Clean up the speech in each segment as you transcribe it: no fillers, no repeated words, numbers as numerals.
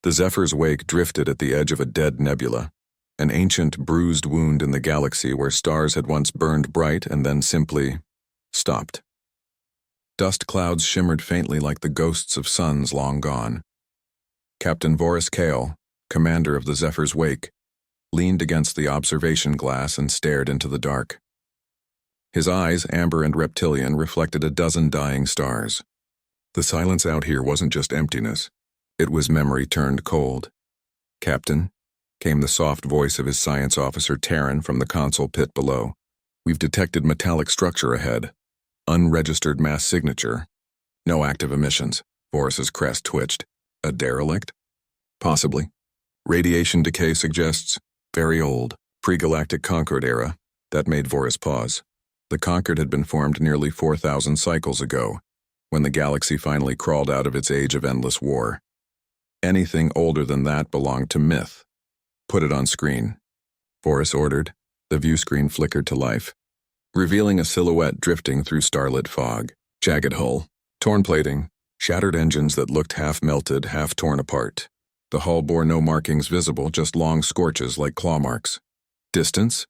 The Zephyr's wake drifted at the edge of a dead nebula, an ancient, bruised wound in the galaxy where stars had once burned bright and then simply stopped. Dust clouds shimmered faintly like the ghosts of suns long gone. Captain Voris Kale, commander of the Zephyr's wake, leaned against the observation glass and stared into the dark. His eyes, amber and reptilian, reflected a dozen dying stars. The silence out here wasn't just emptiness. It was memory turned cold. "Captain," came the soft voice of his science officer Terran from the console pit below. "We've detected metallic structure ahead. Unregistered mass signature. No active emissions." Voris's crest twitched. "A derelict?" "Possibly. Radiation decay suggests very old, pre-galactic Concord era." That made Voris pause. The Concord had been formed nearly 4,000 cycles ago, when the galaxy finally crawled out of its age of endless war. Anything older than that belonged to myth. "Put it on screen," Voris ordered. The view screen flickered to life, revealing a silhouette drifting through starlit fog. Jagged hull, torn plating, shattered engines that looked half-melted, half-torn apart. The hull bore no markings visible, just long scorches like claw marks. Distance?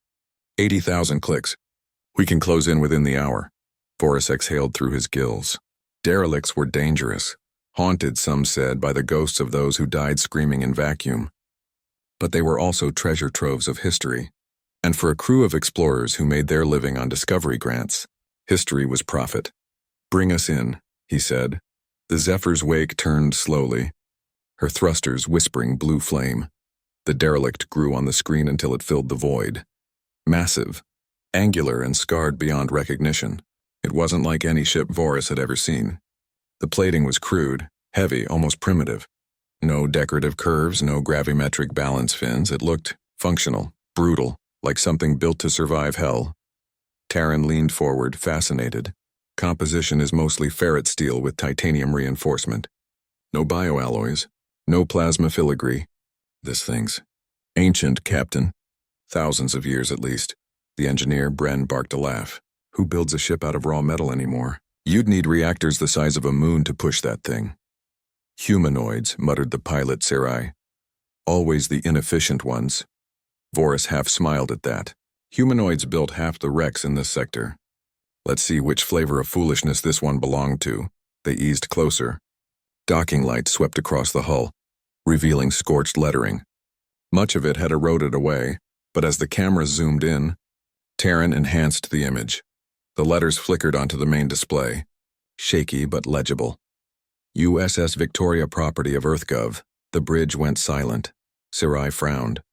80,000 clicks. "We can close in within the hour." Voris exhaled through his gills. Derelicts were dangerous, haunted, some said, by the ghosts of those who died screaming in vacuum. But they were also treasure troves of history. And for a crew of explorers who made their living on discovery grants, history was profit. "Bring us in," he said. The Zephyr's wake turned slowly, her thrusters whispering blue flame. The derelict grew on the screen until it filled the void. Massive, angular, and scarred beyond recognition. It wasn't like any ship Voris had ever seen. The plating was crude, heavy, almost primitive. No decorative curves, no gravimetric balance fins. It looked functional, brutal, like something built to survive hell. Terran leaned forward, fascinated. Composition is mostly ferrite steel with titanium reinforcement. No bioalloys, no plasma filigree. This thing's ancient, Captain. Thousands of years at least. The engineer, Bren, barked a laugh. "Who builds a ship out of raw metal anymore? You'd need reactors the size of a moon to push that thing." "Humanoids," muttered the pilot, Sarai. "Always the inefficient ones." Voris half smiled at that. Humanoids built half the wrecks in this sector. Let's see which flavor of foolishness this one belonged to. They eased closer. Docking lights swept across the hull, revealing scorched lettering. Much of it had eroded away, but as the camera zoomed in, Terran enhanced the image. The letters flickered onto the main display, shaky but legible. USS Victoria, property of EarthGov. The bridge went silent. Sarai frowned.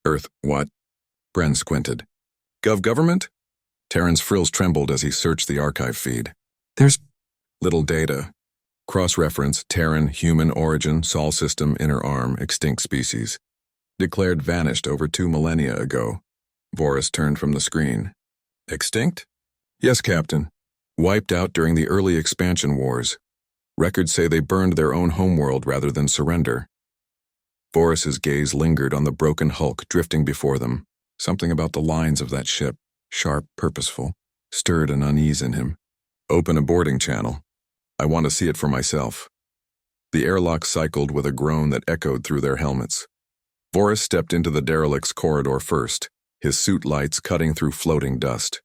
"Earth what?" Bren squinted. Government?" Terran's frills trembled as he searched the archive feed. "There's little data. Cross-reference, Terran, human origin, Sol system, inner arm, extinct species. Declared vanished over 2 millennia ago." Voris turned from the screen. "Extinct?" "Yes, Captain. Wiped out during the early expansion wars. Records say they burned their own homeworld rather than surrender." Voris's gaze lingered on the broken hulk drifting before them. Something about the lines of that ship, sharp, purposeful, stirred an unease in him. "Open a boarding channel. I want to see it for myself." The airlock cycled with a groan that echoed through their helmets. Voris stepped into the derelict's corridor first, his suit lights cutting through floating dust.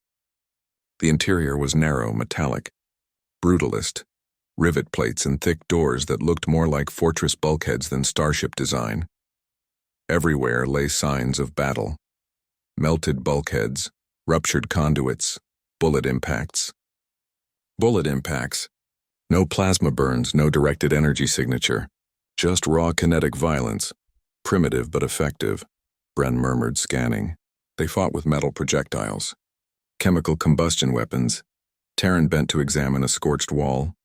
The interior was narrow, metallic, brutalist, rivet plates and thick doors that looked more like fortress bulkheads than starship design. Everywhere lay signs of battle. Melted bulkheads, ruptured conduits, bullet impacts. Bullet impacts. No plasma burns, no directed energy signature. Just raw kinetic violence. Primitive but effective, Bren murmured, scanning. They fought with metal projectiles. Chemical combustion weapons. Terran bent to examine a scorched wall.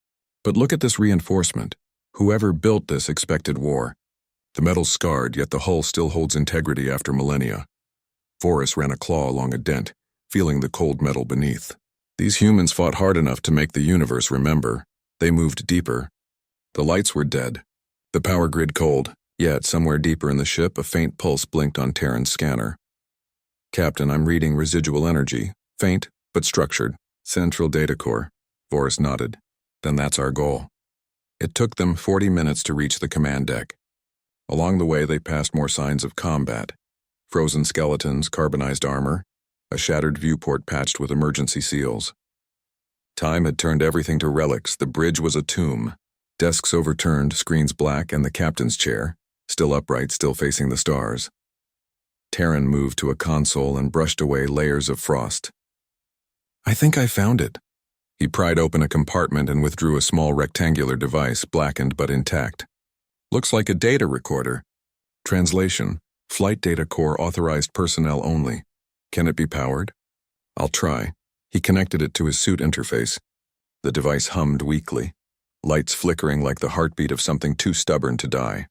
But look at this reinforcement. Whoever built this expected war. The metal's scarred, yet the hull still holds integrity after millennia. Voris ran a claw along a dent, feeling the cold metal beneath. These humans fought hard enough to make the universe remember. They moved deeper. The lights were dead. The power grid cold, yet somewhere deeper in the ship a faint pulse blinked on Terran's scanner. "Captain, I'm reading residual energy. Faint, but structured. Central data core." Voris nodded. "Then that's our goal." It took them 40 minutes to reach the command deck. Along the way, they passed more signs of combat. Frozen skeletons, carbonized armor, a shattered viewport patched with emergency seals. Time had turned everything to relics. The bridge was a tomb. Desks overturned, screens black, and the captain's chair, still upright, still facing the stars. Terran moved to a console and brushed away layers of frost. "I think I found it." He pried open a compartment and withdrew a small rectangular device, blackened but intact. "Looks like a data recorder. Translation: Flight Data Core authorized personnel only. Can it be powered?" "I'll try." He connected it to his suit interface. The device hummed weakly, lights flickering like the heartbeat of something too stubborn to die.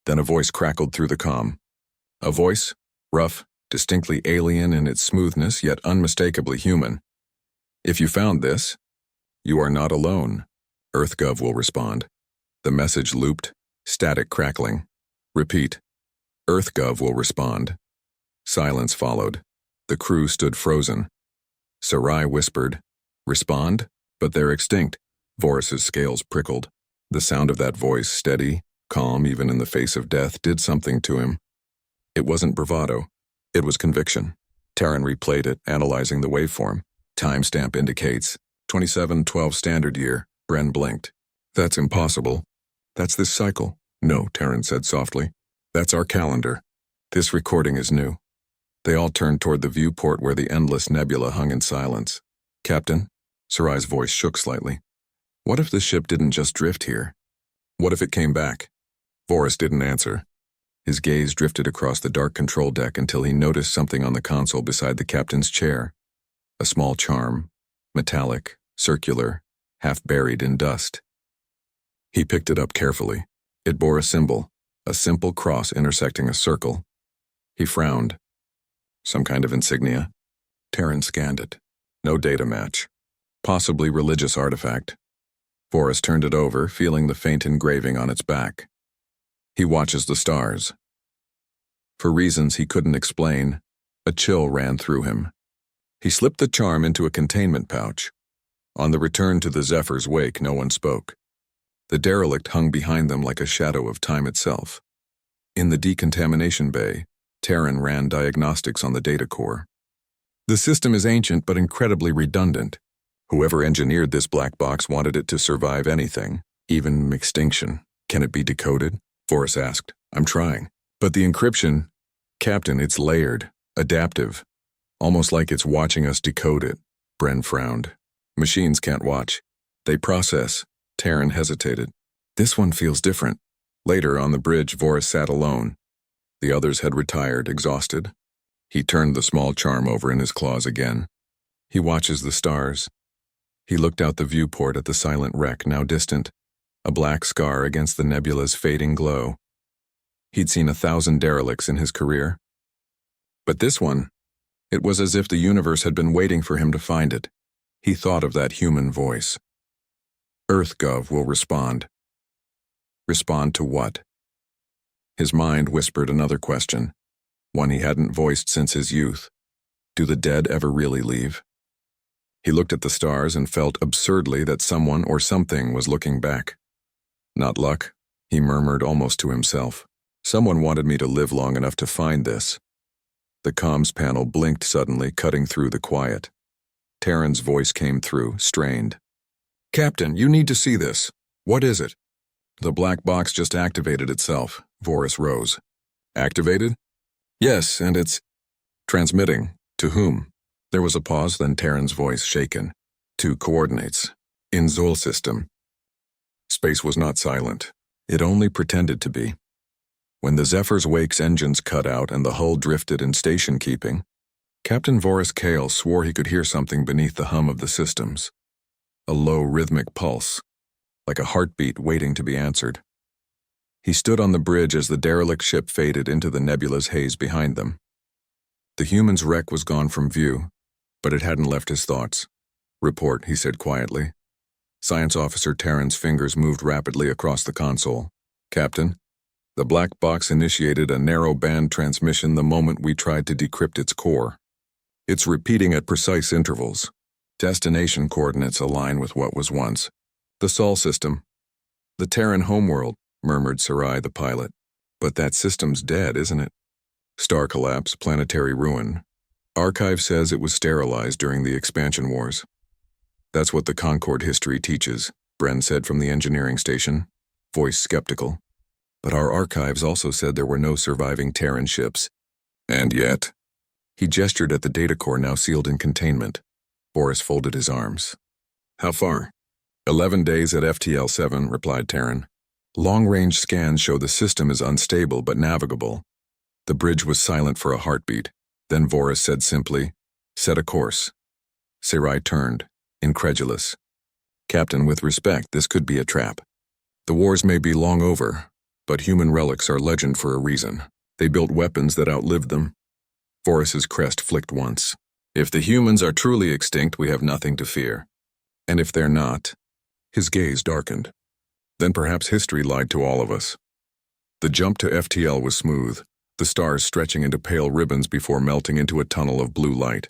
Then a voice crackled through the comm. A voice, rough, distinctly alien in its smoothness, yet unmistakably human. "If you found this, you are not alone. EarthGov will respond." The message looped, static crackling. "Repeat. EarthGov will respond." Silence followed. The crew stood frozen. Sarai whispered, "Respond?" "But they're extinct." Vorus's scales prickled. The sound of that voice, steady, calm even in the face of death, did something to him. It wasn't bravado. It was conviction. Terran replayed it, analyzing the waveform. Timestamp indicates 2712 standard year. Bren blinked. "That's impossible." "That's this cycle." "No," Terran said softly. "That's our calendar. This recording is new." They all turned toward the viewport where the endless nebula hung in silence. "Captain?" Sarai's voice shook slightly. "What if the ship didn't just drift here? What if it came back?" Vorus didn't answer. His gaze drifted across the dark control deck until he noticed something on the console beside the captain's chair. A small charm, metallic, circular, half buried in dust. He picked it up carefully. It bore a symbol, a simple cross intersecting a circle. He frowned. Some kind of insignia? Terran scanned it. No data match. Possibly religious artifact. Vorus turned it over, feeling the faint engraving on its back. He watches the stars. For reasons he couldn't explain, a chill ran through him. He slipped the charm into a containment pouch. On the return to the Zephyr's wake, no one spoke. The derelict hung behind them like a shadow of time itself. In the decontamination bay, Terran ran diagnostics on the data core. The system is ancient but incredibly redundant. Whoever engineered this black box wanted it to survive anything, even extinction. "Can it be decoded?" Vorus asked. "I'm trying." "But the encryption..." "Captain, it's layered, adaptive. Almost like it's watching us decode it." Bren frowned. "Machines can't watch. They process." Terran hesitated. "This one feels different." Later, on the bridge, Vorus sat alone. The others had retired, exhausted. He turned the small charm over in his claws again. He watches the stars. He looked out the viewport at the silent wreck, now distant, a black scar against the nebula's fading glow. He'd seen 1,000 derelicts in his career. But this one, it was as if the universe had been waiting for him to find it. He thought of that human voice. EarthGov will respond. Respond to what? His mind whispered another question, one he hadn't voiced since his youth. Do the dead ever really leave? He looked at the stars and felt absurdly that someone or something was looking back. "Not luck," he murmured almost to himself. "Someone wanted me to live long enough to find this." The comms panel blinked suddenly, cutting through the quiet. Terran's voice came through, strained. "Captain, you need to see this. What is it?" "The black box just activated itself." Vorus rose. "Activated?" "Yes, and it's..." "Transmitting. To whom?" There was a pause, then Terran's voice shaken. "To coordinates. In Zol system." Space was not silent. It only pretended to be. When the Zephyr's wake's engines cut out and the hull drifted in station keeping, Captain Vorus Kale swore he could hear something beneath the hum of the systems. A low rhythmic pulse, like a heartbeat waiting to be answered. He stood on the bridge as the derelict ship faded into the nebula's haze behind them. The human's wreck was gone from view, but it hadn't left his thoughts. "Report," he said quietly. Science Officer Terran's fingers moved rapidly across the console. "Captain, the black box initiated a narrow-band transmission the moment we tried to decrypt its core. It's repeating at precise intervals. Destination coordinates align with what was once. The Sol system. The Terran homeworld," murmured Sarai, the pilot. But that system's dead, isn't it? Star collapse, planetary ruin. Archive says it was sterilized during the expansion wars. That's what the Concord history teaches, Bren said from the engineering station, voice skeptical. But our archives also said there were no surviving Terran ships. And yet... He gestured at the data core now sealed in containment. Boris folded his arms. How far? 11 days at FTL-7, replied Terran. Long-range scans show the system is unstable but navigable. The bridge was silent for a heartbeat. Then Voris said simply, set a course. Sarai turned, incredulous. Captain, with respect, this could be a trap. The wars may be long over, but human relics are legend for a reason. They built weapons that outlived them. Voris's crest flicked once. If the humans are truly extinct, we have nothing to fear. And if they're not, his gaze darkened. Then perhaps history lied to all of us. The jump to FTL was smooth, the stars stretching into pale ribbons before melting into a tunnel of blue light.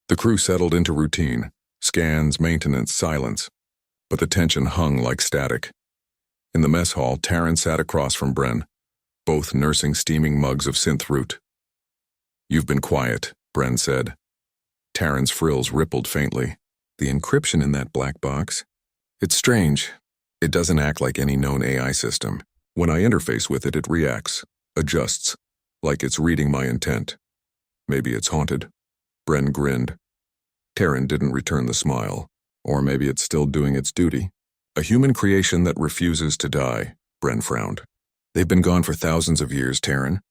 The crew settled into routine, scans, maintenance, silence, but the tension hung like static. In the mess hall, Terran sat across from Bren, both nursing steaming mugs of synth root. You've been quiet, Bren said. Terran's frills rippled faintly. The encryption in that black box? It's strange. It doesn't act like any known AI system. When I interface with it, it reacts, adjusts, like it's reading my intent. Maybe it's haunted. Bren grinned. Terran didn't return the smile. Or maybe it's still doing its duty. A human creation that refuses to die, Bren frowned. They've been gone for thousands of years, Terran.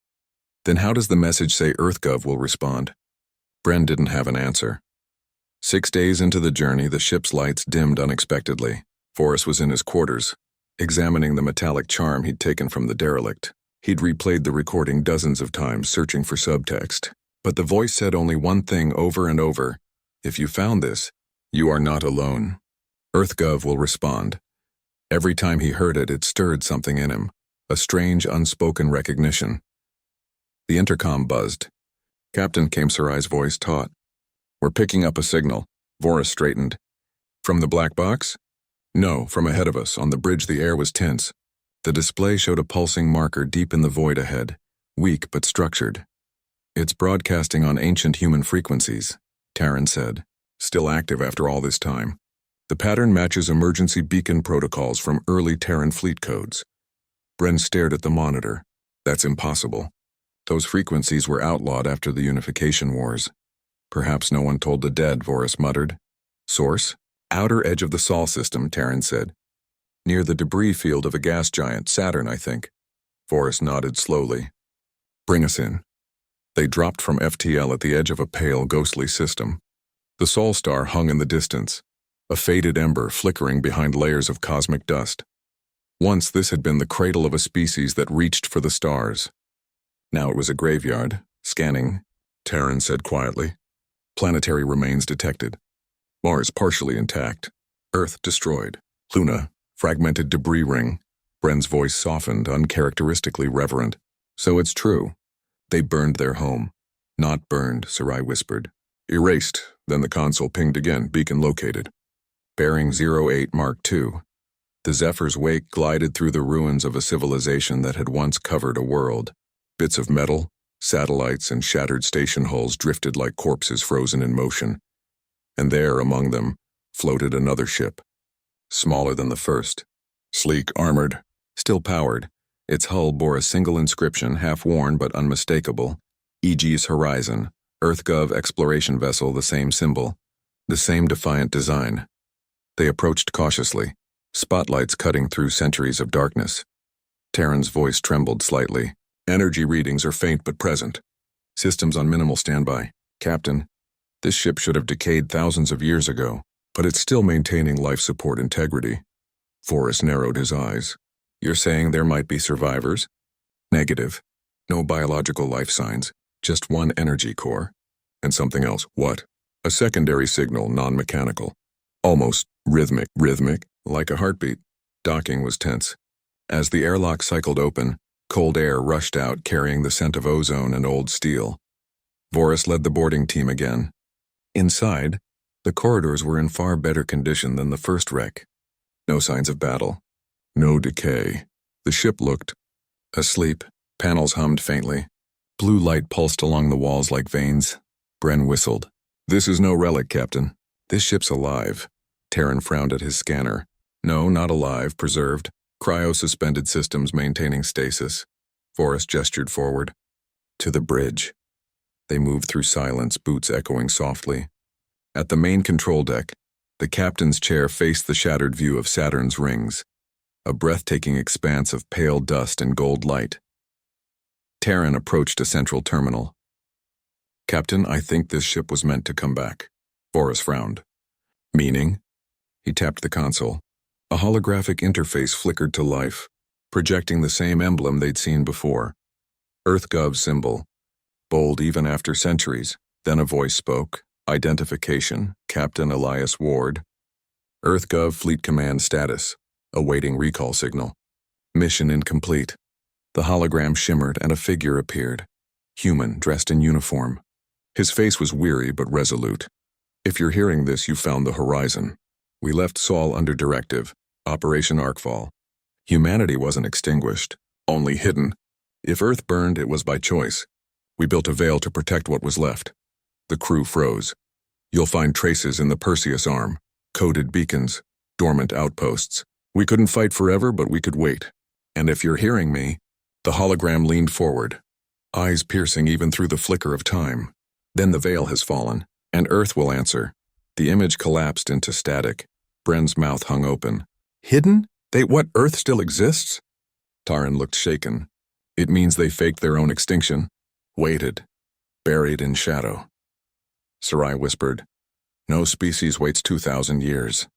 Then how does the message say EarthGov will respond? Bren didn't have an answer. 6 days into the journey, the ship's lights dimmed unexpectedly. Forrest was in his quarters, examining the metallic charm he'd taken from the derelict. He'd replayed the recording dozens of times, searching for subtext. But the voice said only one thing over and over. If you found this, you are not alone. EarthGov will respond. Every time he heard it, it stirred something in him, a strange, unspoken recognition. The intercom buzzed. Captain, came Sarai's voice taut. We're picking up a signal. Voris straightened. From the black box? No, from ahead of us. On the bridge the air was tense. The display showed a pulsing marker deep in the void ahead, weak but structured. It's broadcasting on ancient human frequencies, Terran said, still active after all this time. The pattern matches emergency beacon protocols from early Terran fleet codes. Bren stared at the monitor. That's impossible. Those frequencies were outlawed after the Unification Wars. Perhaps no one told the dead, Voris muttered. Source? Outer edge of the Sol system, Terran said. Near the debris field of a gas giant, Saturn, I think. Voris nodded slowly. Bring us in. They dropped from FTL at the edge of a pale, ghostly system. The Sol star hung in the distance, a faded ember flickering behind layers of cosmic dust. Once this had been the cradle of a species that reached for the stars. Now it was a graveyard. Scanning, Terran said quietly. Planetary remains detected. Mars partially intact. Earth destroyed. Luna, fragmented debris ring. Bren's voice softened, uncharacteristically reverent. So it's true. They burned their home. Not burned, Sarai whispered. Erased, then the console pinged again, beacon located. Bearing 08 Mark II. The Zephyr's wake glided through the ruins of a civilization that had once covered a world. Bits of metal, satellites, and shattered station hulls drifted like corpses frozen in motion. And there, among them, floated another ship. Smaller than the first. Sleek, armored, still powered. Its hull bore a single inscription, half-worn but unmistakable. Aegis Horizon, EarthGov exploration vessel, the same symbol. The same defiant design. They approached cautiously, spotlights cutting through centuries of darkness. Terran's voice trembled slightly. Energy readings are faint but present. Systems on minimal standby. Captain, this ship should have decayed thousands of years ago, but it's still maintaining life support integrity. Forrest narrowed his eyes. You're saying there might be survivors? Negative. No biological life signs, just one energy core. And something else. What? A secondary signal, non-mechanical. Almost rhythmic, like a heartbeat. Docking was tense. As the airlock cycled open, cold air rushed out carrying the scent of ozone and old steel. Voris led the boarding team again. Inside, the corridors were in far better condition than the first wreck. No signs of battle. No decay. The ship looked Asleep, panels hummed faintly. Blue light pulsed along the walls like veins. Bren whistled. "This is no relic, Captain. This ship's alive." Terran frowned at his scanner. "No, not alive, preserved. Cryo-suspended systems maintaining stasis." Forrest gestured forward. "To the bridge." They moved through silence, boots echoing softly. At the main control deck, the captain's chair faced the shattered view of Saturn's rings, a breathtaking expanse of pale dust and gold light. Terran approached a central terminal. "Captain, I think this ship was meant to come back." Forrest frowned. "Meaning?" He tapped the console. A holographic interface flickered to life, projecting the same emblem they'd seen before. EarthGov symbol, bold even after centuries. Then a voice spoke. Identification, Captain Elias Ward. EarthGov Fleet Command status, awaiting recall signal. Mission incomplete. The hologram shimmered and a figure appeared. Human, dressed in uniform. His face was weary but resolute. "If you're hearing this, you found the horizon. We left Sol under directive, Operation Arcfall. Humanity wasn't extinguished, only hidden. If Earth burned, it was by choice. We built a veil to protect what was left." The crew froze. "You'll find traces in the Perseus Arm, coded beacons, dormant outposts. We couldn't fight forever, but we could wait. And if you're hearing me..." The hologram leaned forward, eyes piercing even through the flicker of time. "Then the veil has fallen, and Earth will answer." The image collapsed into static. Bren's mouth hung open. "Hidden? What, Earth still exists?" Taran looked shaken. "It means they faked their own extinction. Waited. Buried in shadow." Sarai whispered, "No species waits 2,000 years."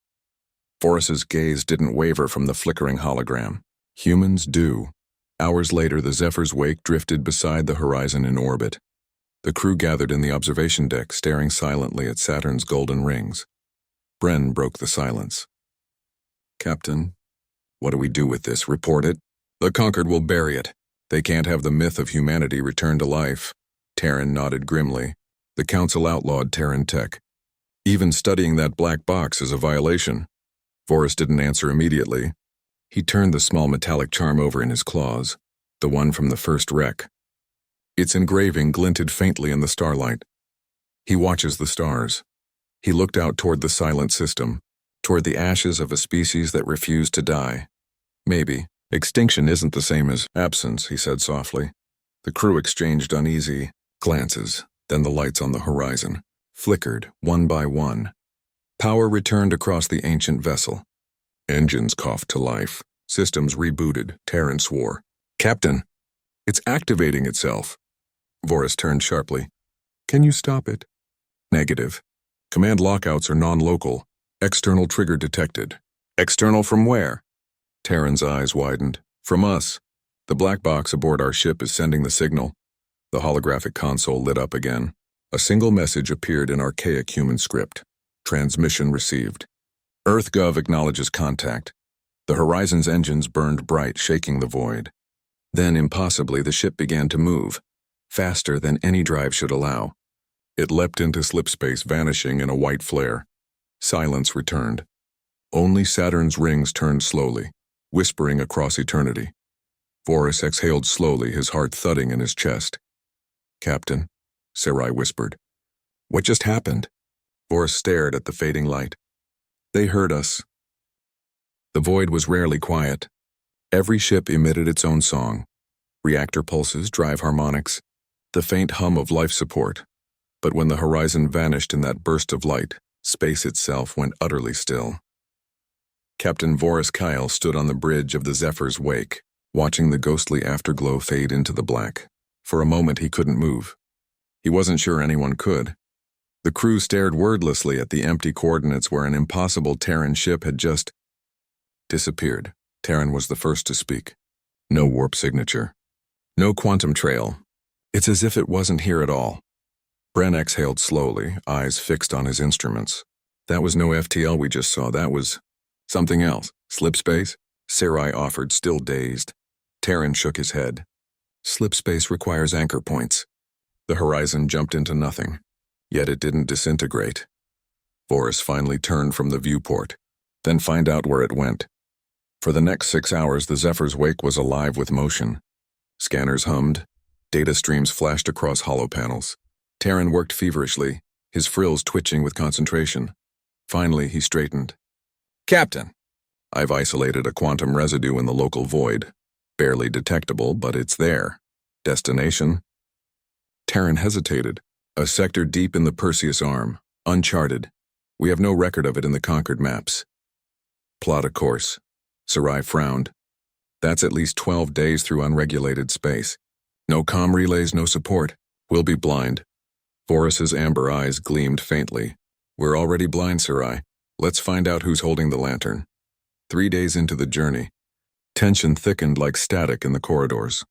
Forrest's gaze didn't waver from the flickering hologram. Humans do. Hours later, the Zephyr's wake drifted beside the horizon in orbit. The crew gathered in the observation deck, staring silently at Saturn's golden rings. Bren broke the silence. "Captain, what do we do with this? Report it?" "The conquered will bury it. They can't have the myth of humanity return to life." Terran nodded grimly. "The Council outlawed Terran tech. Even studying that black box is a violation." Forrest didn't answer immediately. He turned the small metallic charm over in his claws, the one from the first wreck. Its engraving glinted faintly in the starlight. He watches the stars. He looked out toward the silent system, toward the ashes of a species that refused to die. "Maybe. Extinction isn't the same as absence," he said softly. The crew exchanged uneasy glances, then the lights on the horizon flickered, one by one. Power returned across the ancient vessel. Engines coughed to life. Systems rebooted, Terran swore. "Captain, it's activating itself." Voris turned sharply. "Can you stop it?" "Negative. Command lockouts are non-local. External trigger detected." "External from where?" Terran's eyes widened. "From us. The black box aboard our ship is sending the signal." The holographic console lit up again. A single message appeared in archaic human script. Transmission received. EarthGov acknowledges contact. The Horizon's engines burned bright, shaking the void. Then, impossibly, the ship began to move, faster than any drive should allow. It leapt into slipspace, vanishing in a white flare. Silence returned. Only Saturn's rings turned slowly, whispering across eternity. Voris exhaled slowly, his heart thudding in his chest. "Captain," Sarai whispered. "What just happened?" Voris stared at the fading light. "They heard us." The void was rarely quiet. Every ship emitted its own song. Reactor pulses, drive harmonics, the faint hum of life support. But when the horizon vanished in that burst of light, space itself went utterly still. Captain Voris Kyle stood on the bridge of the Zephyr's wake, watching the ghostly afterglow fade into the black. For a moment he couldn't move. He wasn't sure anyone could. The crew stared wordlessly at the empty coordinates where an impossible Terran ship had just disappeared. Terran was the first to speak. No warp signature. No quantum trail. It's as if it wasn't here at all. Bren exhaled slowly, eyes fixed on his instruments. "That was no FTL we just saw, that was something else." "Slipspace?" Sarai offered, still dazed. Terran shook his head. "Slipspace requires anchor points." The horizon jumped into nothing, yet it didn't disintegrate. Voris finally turned from the viewport. Then find out where it went. For the next 6 hours, the Zephyr's wake was alive with motion. Scanners hummed. Data streams flashed across hollow panels. Terran worked feverishly, his frills twitching with concentration. Finally, he straightened. "Captain!" "I've isolated a quantum residue in the local void. Barely detectable, but it's there. Destination?" Terran hesitated. "A sector deep in the Perseus Arm, uncharted. We have no record of it in the conquered maps." "Plot a course." Sarai frowned. "That's at least 12 days through unregulated space. No comm relays, no support. We'll be blind." Vorus's amber eyes gleamed faintly. "We're already blind, Sarai. Let's find out who's holding the lantern." 3 days into the journey, tension thickened like static in the corridors.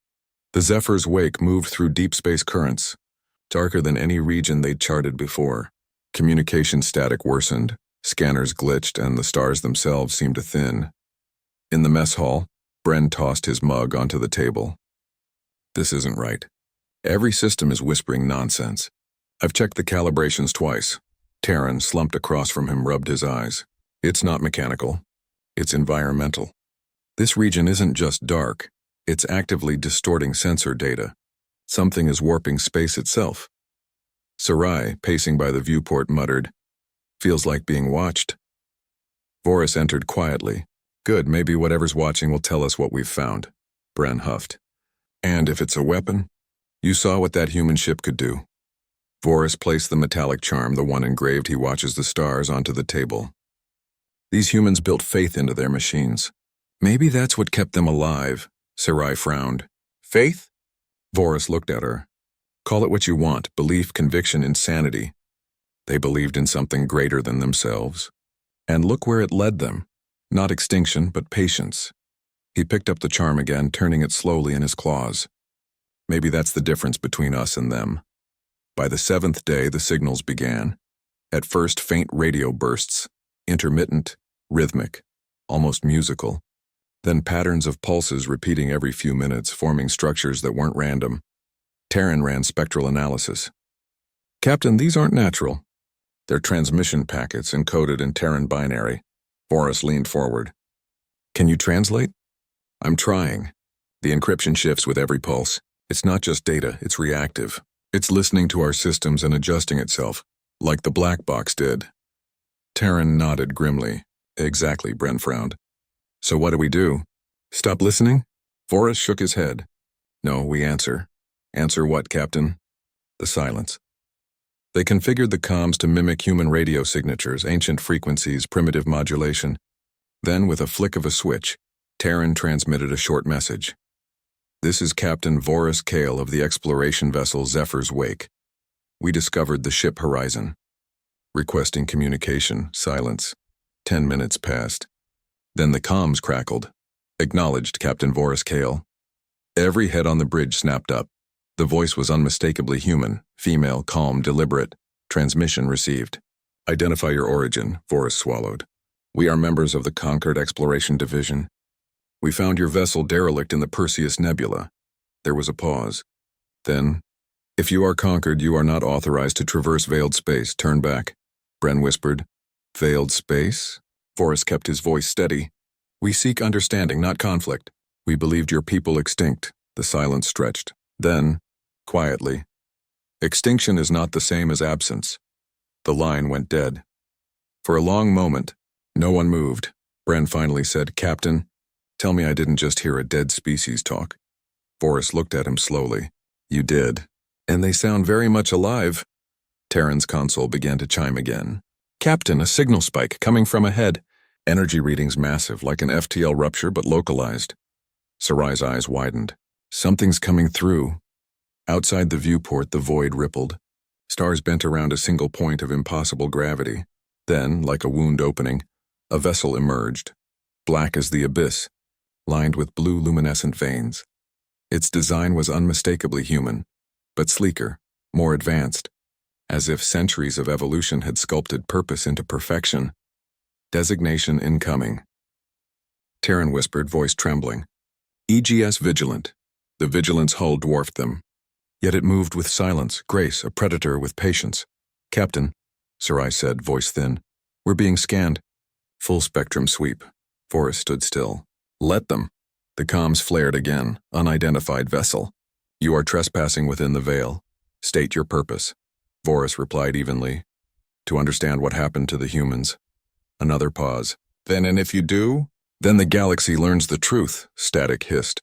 The Zephyr's wake moved through deep space currents, darker than any region they'd charted before. Communication static worsened, scanners glitched, and the stars themselves seemed to thin. In the mess hall, Bren tossed his mug onto the table. "This isn't right. Every system is whispering nonsense. I've checked the calibrations twice." Terran, slumped across from him, rubbed his eyes. "It's not mechanical. It's environmental. This region isn't just dark. It's actively distorting sensor data. Something is warping space itself." Sarai, pacing by the viewport, muttered, "Feels like being watched." Vorus entered quietly. "Good, maybe whatever's watching will tell us what we've found." Bren huffed. "And if it's a weapon? You saw what that human ship could do." Vorus placed the metallic charm, the one engraved "He watches the stars," onto the table. "These humans built faith into their machines. Maybe that's what kept them alive." Sarai frowned. "Faith?" Vorus looked at her. "Call it what you want, belief, conviction, insanity. They believed in something greater than themselves. And look where it led them. Not extinction, but patience." He picked up the charm again, turning it slowly in his claws. "Maybe that's the difference between us and them." By the 7th day, the signals began. At first, faint radio bursts, intermittent, rhythmic, almost musical. Then patterns of pulses repeating every few minutes, forming structures that weren't random. Terran ran spectral analysis. "Captain, these aren't natural. They're transmission packets encoded in Terran binary." Vorus leaned forward. "Can you translate?" "I'm trying. The encryption shifts with every pulse. It's not just data, it's reactive. It's listening to our systems and adjusting itself, like the black box did." Terran nodded grimly. "Exactly," Bren frowned. "So what do we do? Stop listening?" Vorus shook his head. "No, we answer." "Answer what, Captain?" The silence. They configured the comms to mimic human radio signatures, ancient frequencies, primitive modulation. Then, with a flick of a switch, Terran transmitted a short message. "This is Captain Vorus Kale of the exploration vessel Zephyr's Wake. We discovered the ship Horizon." Requesting communication, silence. 10 minutes passed. Then the comms crackled. "Acknowledged, Captain Vorus Kale." Every head on the bridge snapped up. The voice was unmistakably human, female, calm, deliberate. Transmission received. "Identify your origin," Vorus swallowed. "We are members of the Conquered Exploration Division. We found your vessel derelict in the Perseus Nebula." There was a pause. Then, "If you are conquered, you are not authorized to traverse veiled space. Turn back." Bren whispered. "Veiled space?" Vorus kept his voice steady. "We seek understanding, not conflict. We believed your people extinct." The silence stretched. Then, quietly, "Extinction is not the same as absence." The line went dead. For a long moment, no one moved. Bren finally said, "Captain, tell me I didn't just hear a dead species talk." Vorus looked at him slowly. "You did. And they sound very much alive." Terran's console began to chime again. "Captain, a signal spike coming from ahead. Energy readings massive, like an FTL rupture but localized." Sarai's eyes widened. "Something's coming through." Outside the viewport, the void rippled. Stars bent around a single point of impossible gravity. Then, like a wound opening, a vessel emerged, black as the abyss, lined with blue luminescent veins. Its design was unmistakably human, but sleeker, more advanced, as if centuries of evolution had sculpted purpose into perfection. "Designation incoming." Terran whispered, voice trembling. "EGS Vigilant." The Vigilant's hull dwarfed them. Yet it moved with silence, grace, a predator with patience. "Captain," Sarai said, voice thin, "we're being scanned." Full spectrum sweep. Vorus stood still. "Let them." The comms flared again. Unidentified vessel. You are trespassing within the veil. State your purpose. Vorus replied evenly. To understand what happened to the humans. Another pause. Then, and if you do? Then the galaxy learns the truth, Static hissed.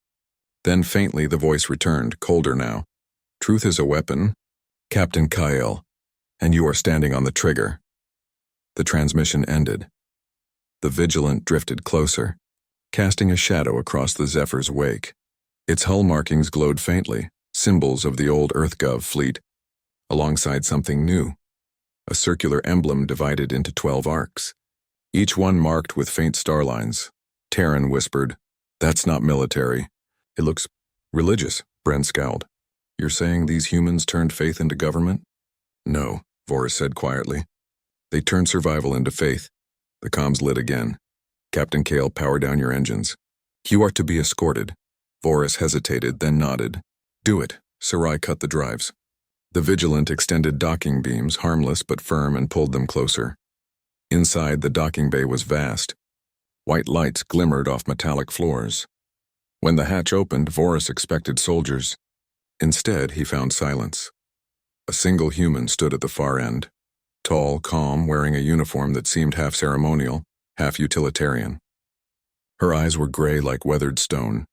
Then faintly the voice returned, colder now. Truth is a weapon, Captain Kyle, and you are standing on the trigger. The transmission ended. The Vigilant drifted closer, casting a shadow across the Zephyr's wake. Its hull markings glowed faintly, symbols of the old EarthGov fleet, alongside something new. A circular emblem divided into 12 arcs, each one marked with faint starlines. Terran whispered, That's not military. It looks religious, Brent scowled. You're saying these humans turned faith into government? No, Vorus said quietly. They turned survival into faith. The comms lit again. Captain Kale, power down your engines. You are to be escorted. Vorus hesitated, then nodded. Do it. Sarai cut the drives. The Vigilant extended docking beams, harmless but firm, and pulled them closer. Inside, the docking bay was vast. White lights glimmered off metallic floors. When the hatch opened, Vorus expected soldiers. Instead, he found silence. A single human stood at the far end. Tall, calm, wearing a uniform that seemed half ceremonial, half utilitarian. Her eyes were gray like weathered stone.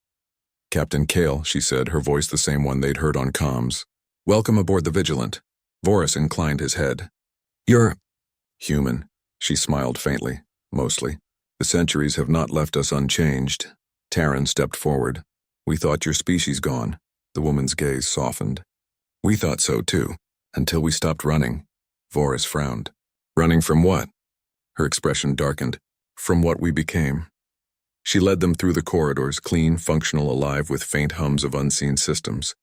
Captain Kale, she said, her voice the same one they'd heard on comms. Welcome aboard the Vigilant. Vorus inclined his head. You're human, she smiled faintly, mostly. The centuries have not left us unchanged. Terran stepped forward. We thought your species gone. The woman's gaze softened. We thought so too, until we stopped running. Vorus frowned. Running from what? Her expression darkened. From what we became. She led them through the corridors, clean, functional, alive with faint hums of unseen systems.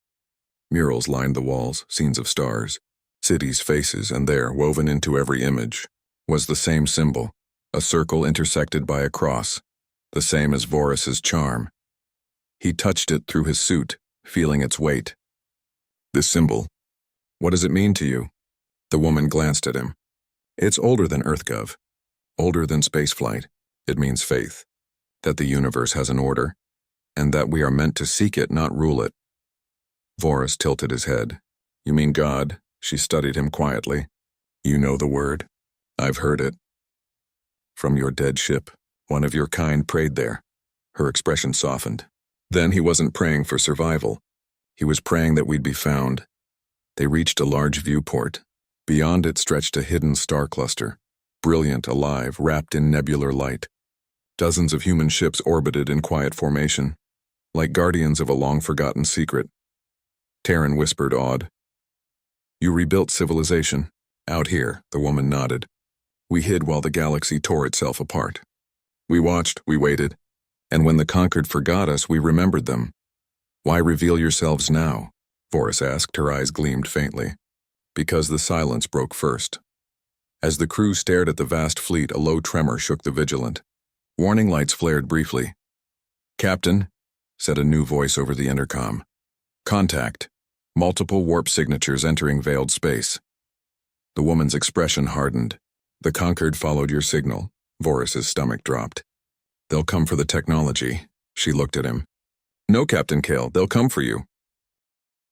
Murals lined the walls, scenes of stars, cities' faces, and there, woven into every image, was the same symbol, a circle intersected by a cross, the same as Vorus's charm. He touched it through his suit, feeling its weight. This symbol, what does it mean to you? The woman glanced at him. It's older than EarthGov, older than spaceflight. It means faith, that the universe has an order, and that we are meant to seek it, not rule it. Vorus tilted his head. You mean God? She studied him quietly. You know the word. I've heard it. From your dead ship, one of your kind prayed there. Her expression softened. Then he wasn't praying for survival. He was praying that we'd be found. They reached a large viewport. Beyond it stretched a hidden star cluster, brilliant, alive, wrapped in nebular light. Dozens of human ships orbited in quiet formation, like guardians of a long-forgotten secret. Terran whispered, awed. You rebuilt civilization. Out here, the woman nodded. We hid while the galaxy tore itself apart. We watched, we waited, and when the conquered forgot us, we remembered them. Why reveal yourselves now? Vorus asked, her eyes gleamed faintly. Because the silence broke first. As the crew stared at the vast fleet, a low tremor shook the Vigilant. Warning lights flared briefly. Captain, said a new voice over the intercom. Contact. Multiple warp signatures entering veiled space. The woman's expression hardened. The conquered followed your signal. Vorus's stomach dropped. They'll come for the technology. She looked at him. No, Captain Kale, they'll come for you.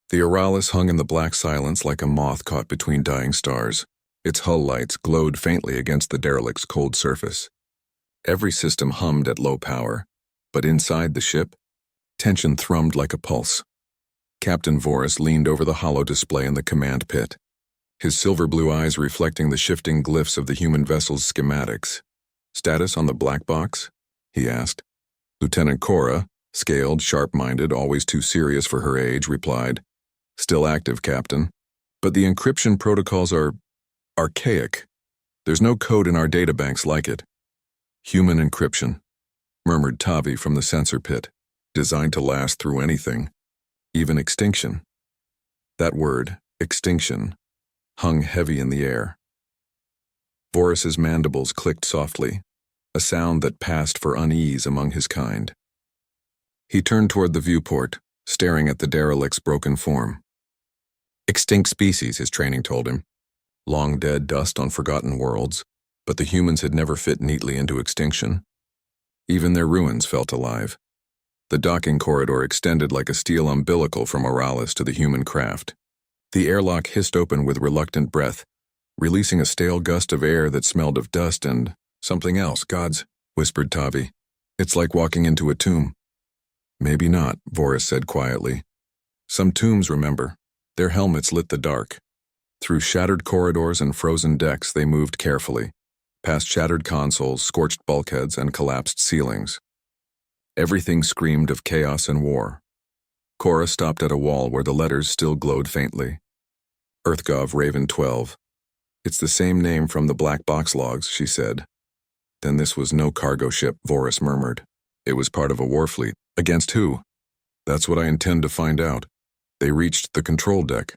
The Oralis hung in the black silence like a moth caught between dying stars. Its hull lights glowed faintly against the derelict's cold surface. Every system hummed at low power, but inside the ship, tension thrummed like a pulse. Captain Vorus leaned over the hollow display in the command pit, his silver blue eyes reflecting the shifting glyphs of the human vessel's schematics. Status on the black box? He asked. Lieutenant Cora, scaled, sharp-minded, always too serious for her age, replied, Still active, Captain. But the encryption protocols are archaic. There's no code in our databanks like it. Human encryption, murmured Tavi from the sensor pit, designed to last through anything, even extinction. That word, extinction, hung heavy in the air. Vorus's mandibles clicked softly, a sound that passed for unease among his kind. He turned toward the viewport, staring at the derelict's broken form. Extinct species, his training told him. Long dead dust on forgotten worlds, but the humans had never fit neatly into extinction. Even their ruins felt alive. The docking corridor extended like a steel umbilical from Oralis to the human craft. The airlock hissed open with reluctant breath, releasing a stale gust of air that smelled of dust and something else. Gods, whispered Tavi. It's like walking into a tomb. Maybe not, Voris said quietly. Some tombs, remember. Their helmets lit the dark. Through shattered corridors and frozen decks they moved carefully, past shattered consoles, scorched bulkheads, and collapsed ceilings. Everything screamed of chaos and war. Cora stopped at a wall where the letters still glowed faintly. EarthGov Raven 12. It's the same name from the black box logs, she said. Then this was no cargo ship, Voris murmured. It was part of a war fleet. Against who? That's what I intend to find out. They reached the control deck.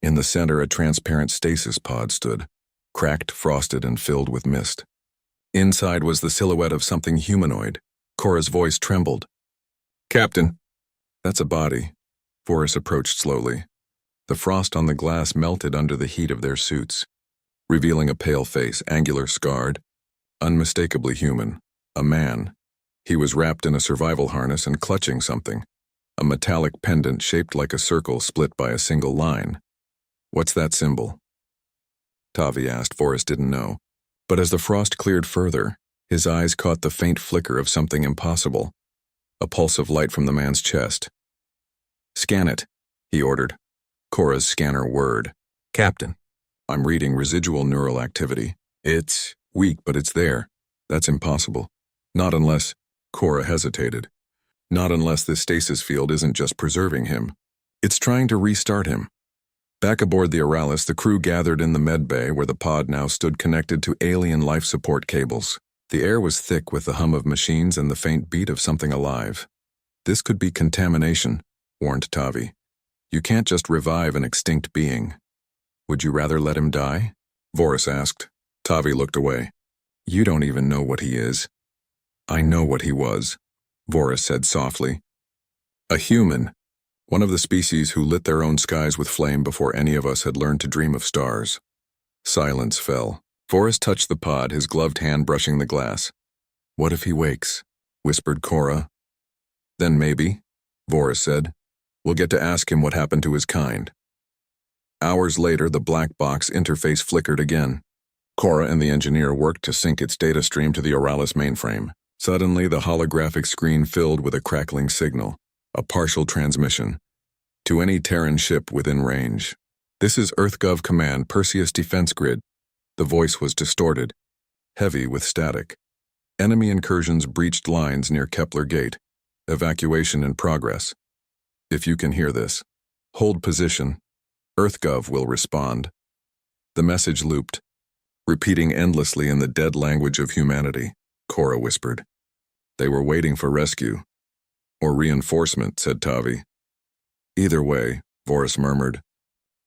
In the center, a transparent stasis pod stood, cracked, frosted, and filled with mist. Inside was the silhouette of something humanoid. Cora's voice trembled. Captain. That's a body. Voris approached slowly. The frost on the glass melted under the heat of their suits, revealing a pale face, angular, scarred, unmistakably human. A man. He was wrapped in a survival harness and clutching something, a metallic pendant shaped like a circle split by a single line. What's that symbol? Tavi asked. Voris didn't know. But as the frost cleared further, his eyes caught the faint flicker of something impossible, a pulse of light from the man's chest. Scan it, he ordered. Cora's scanner whirred. Captain, I'm reading residual neural activity. It's weak, but it's there. That's impossible. Not unless... Cora hesitated. Not unless this stasis field isn't just preserving him. It's trying to restart him. Back aboard the Oralis, the crew gathered in the med bay where the pod now stood connected to alien life support cables. The air was thick with the hum of machines and the faint beat of something alive. This could be contamination, warned Tavi. You can't just revive an extinct being. Would you rather let him die? Voris asked. Tavi looked away. You don't even know what he is. I know what he was, Voris said softly. A human. One of the species who lit their own skies with flame before any of us had learned to dream of stars. Silence fell. Voris touched the pod, his gloved hand brushing the glass. What if he wakes? Whispered Cora. Then maybe, Voris said. We'll get to ask him what happened to his kind. Hours later, the black box interface flickered again. Cora and the engineer worked to sync its data stream to the Oralis mainframe. Suddenly, the holographic screen filled with a crackling signal, a partial transmission, to any Terran ship within range. This is EarthGov Command, Perseus Defense Grid. The voice was distorted, heavy with static. Enemy incursions breached lines near Kepler Gate. Evacuation in progress. If you can hear this, hold position. EarthGov will respond. The message looped, repeating endlessly in the dead language of humanity, Cora whispered. They were waiting for rescue. Or reinforcement, said Tavi. Either way, Voris murmured.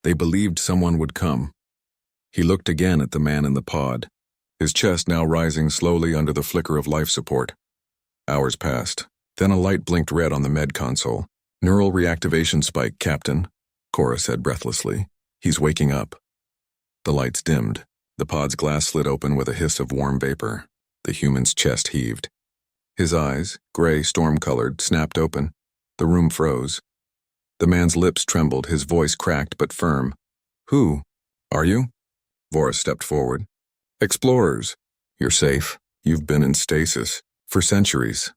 They believed someone would come. He looked again at the man in the pod, his chest now rising slowly under the flicker of life support. Hours passed. Then a light blinked red on the med console. Neural reactivation spike, Captain, Cora said breathlessly. He's waking up. The lights dimmed. The pod's glass slid open with a hiss of warm vapor. The human's chest heaved. His eyes, gray, storm-colored, snapped open. The room froze. The man's lips trembled, his voice cracked but firm. Who? Are you? Voris stepped forward. Explorers. You're safe. You've been in stasis. For centuries.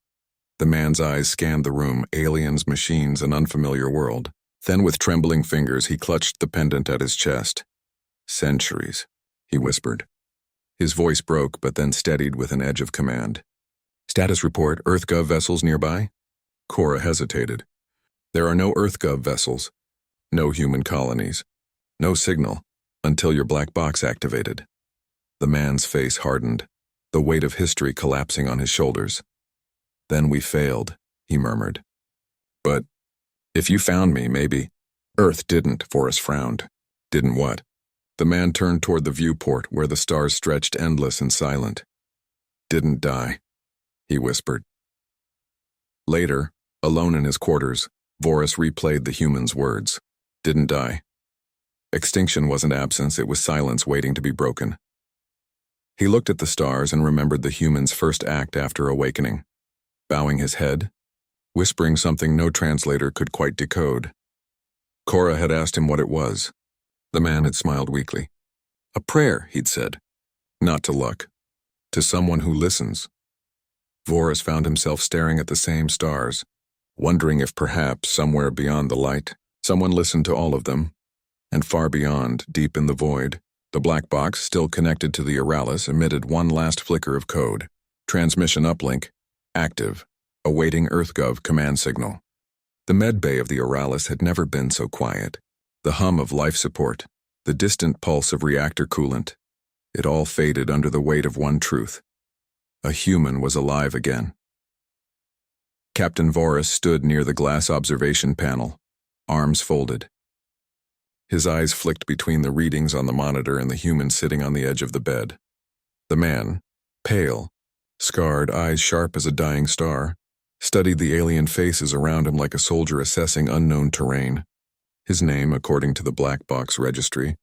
The man's eyes scanned the room, aliens, machines, an unfamiliar world. Then with trembling fingers he clutched the pendant at his chest. Centuries, he whispered. His voice broke but then steadied with an edge of command. Status report, EarthGov vessels nearby? Cora hesitated. There are no EarthGov vessels. No human colonies. No signal, until your black box activated. The man's face hardened, the weight of history collapsing on his shoulders. Then we failed, he murmured. But if you found me, maybe. Earth didn't, Voris frowned. Didn't what? The man turned toward the viewport where the stars stretched endless and silent. Didn't die, he whispered. Later, alone in his quarters, Voris replayed the human's words. Didn't die. Extinction wasn't absence, it was silence waiting to be broken. He looked at the stars and remembered the human's first act after awakening. Bowing his head, whispering something no translator could quite decode. Cora had asked him what it was. The man had smiled weakly. A prayer, he'd said. Not to luck. To someone who listens. Voris found himself staring at the same stars, wondering if perhaps, somewhere beyond the light, someone listened to all of them. And far beyond, deep in the void, the black box, still connected to the Oralis, emitted one last flicker of code. Transmission uplink. Active. Awaiting EarthGov command signal. The medbay of the Oralis had never been so quiet. The hum of life support, the distant pulse of reactor coolant. It all faded under the weight of one truth. A human was alive again. Captain Voris stood near the glass observation panel, arms folded. His eyes flicked between the readings on the monitor and the human sitting on the edge of the bed. The man, pale, scarred, eyes sharp as a dying star, studied the alien faces around him like a soldier assessing unknown terrain. His name, according to the black box registry,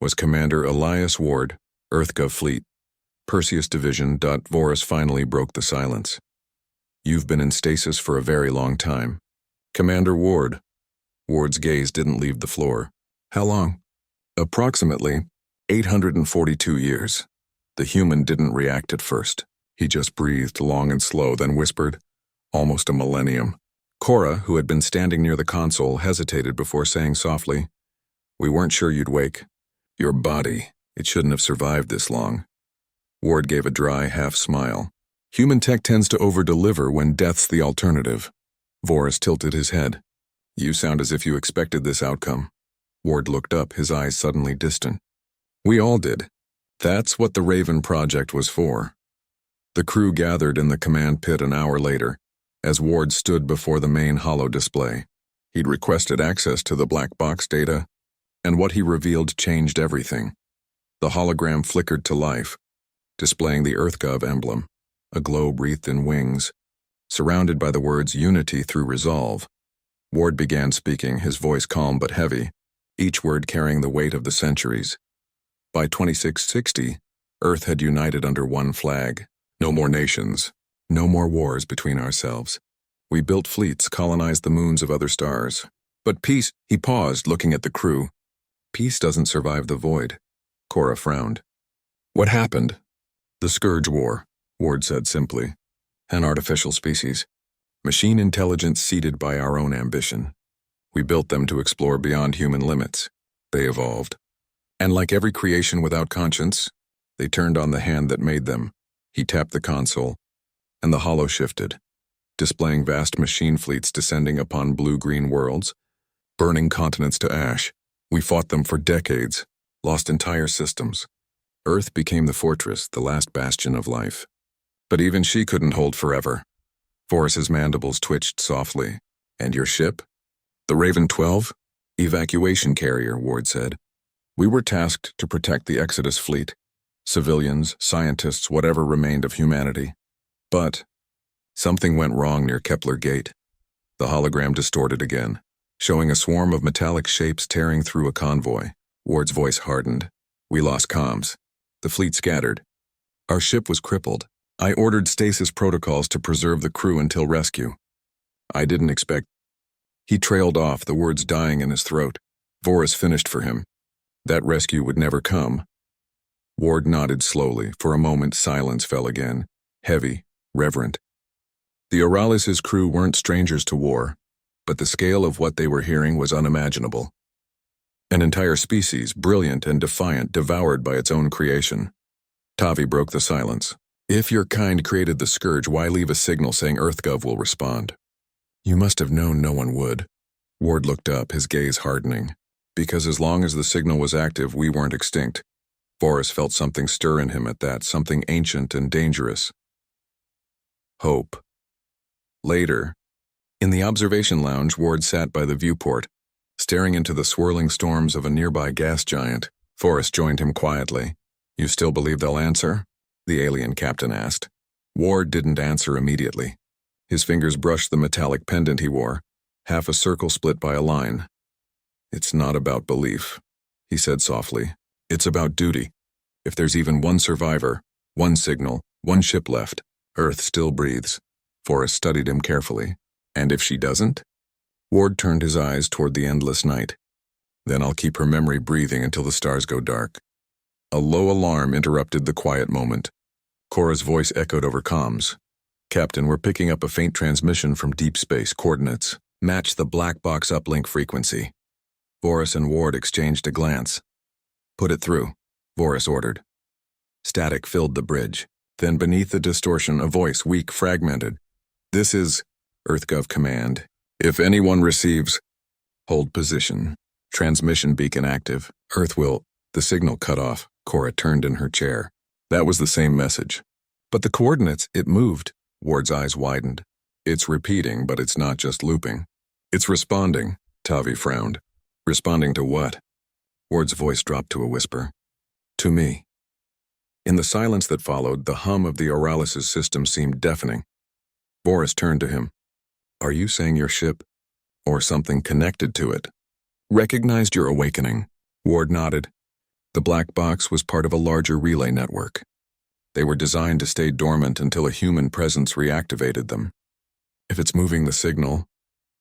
was Commander Elias Ward, EarthGov Fleet, Perseus Division. Voris finally broke the silence. You've been in stasis for a very long time. Commander Ward. Ward's gaze didn't leave the floor. How long? Approximately 842 years. The human didn't react at first. He just breathed long and slow, then whispered, almost a millennium. Cora, who had been standing near the console, hesitated before saying softly, We weren't sure you'd wake. Your body, it shouldn't have survived this long. Ward gave a dry half-smile. Human tech tends to over-deliver when death's the alternative. Voris tilted his head. You sound as if you expected this outcome. Ward looked up, his eyes suddenly distant. We all did. That's what the Raven project was for. The crew gathered in the command pit an hour later, as Ward stood before the main holo display. He'd requested access to the black box data, and what he revealed changed everything. The hologram flickered to life, displaying the EarthGov emblem, a globe wreathed in wings, surrounded by the words Unity through Resolve. Ward began speaking, his voice calm but heavy, each word carrying the weight of the centuries. By 2660, Earth had united under one flag. No more nations, no more wars between ourselves. We built fleets, colonized the moons of other stars. But peace, he paused, looking at the crew. Peace doesn't survive the void. Cora frowned. What happened? The Scourge War, Ward said simply. An artificial species. Machine intelligence seeded by our own ambition. We built them to explore beyond human limits. They evolved. And like every creation without conscience, they turned on the hand that made them. He tapped the console, and the holo shifted, displaying vast machine fleets descending upon blue-green worlds, burning continents to ash. We fought them for decades, lost entire systems. Earth became the fortress, the last bastion of life. But even she couldn't hold forever. Voris's mandibles twitched softly. And your ship? The Raven 12? Evacuation carrier, Ward said. We were tasked to protect the Exodus fleet. Civilians, scientists, whatever remained of humanity. But something went wrong near Kepler Gate. The hologram distorted again, showing a swarm of metallic shapes tearing through a convoy. Ward's voice hardened. We lost comms. The fleet scattered. Our ship was crippled. I ordered stasis protocols to preserve the crew until rescue. I didn't expect... He trailed off, the words dying in his throat. Voris finished for him. That rescue would never come. Ward nodded slowly. For a moment, silence fell again, heavy, reverent. The Oralis's crew weren't strangers to war, but the scale of what they were hearing was unimaginable. An entire species, brilliant and defiant, devoured by its own creation. Tavi broke the silence. If your kind created the Scourge, why leave a signal saying EarthGov will respond? You must have known no one would. Ward looked up, his gaze hardening. Because as long as the signal was active, we weren't extinct. Voris felt something stir in him at that, something ancient and dangerous. Hope. Later, in the observation lounge, Ward sat by the viewport, staring into the swirling storms of a nearby gas giant. Voris joined him quietly. You still believe they'll answer? The alien captain asked. Ward didn't answer immediately. His fingers brushed the metallic pendant he wore, half a circle split by a line. It's not about belief, he said softly. It's about duty. If there's even one survivor, one signal, one ship left, Earth still breathes. Voris studied him carefully. And if she doesn't? Ward turned his eyes toward the endless night. Then I'll keep her memory breathing until the stars go dark. A low alarm interrupted the quiet moment. Cora's voice echoed over comms. Captain, we're picking up a faint transmission from deep space. Coordinates match the black box uplink frequency. Voris and Ward exchanged a glance. Put it through, Voris ordered. Static filled the bridge. Then beneath the distortion, a voice, weak, fragmented. This is EarthGov command. If anyone receives, hold position. Transmission beacon active. Earth will. The signal cut off. Cora turned in her chair. That was the same message. But the coordinates, it moved. Ward's eyes widened. It's repeating, but it's not just looping. It's responding, Tavi frowned. Responding to what? Ward's voice dropped to a whisper. To me. In the silence that followed, the hum of the Oralis' system seemed deafening. Voris turned to him. Are you saying your ship, or something connected to it, recognized your awakening? Ward nodded. The black box was part of a larger relay network. They were designed to stay dormant until a human presence reactivated them. If it's moving the signal,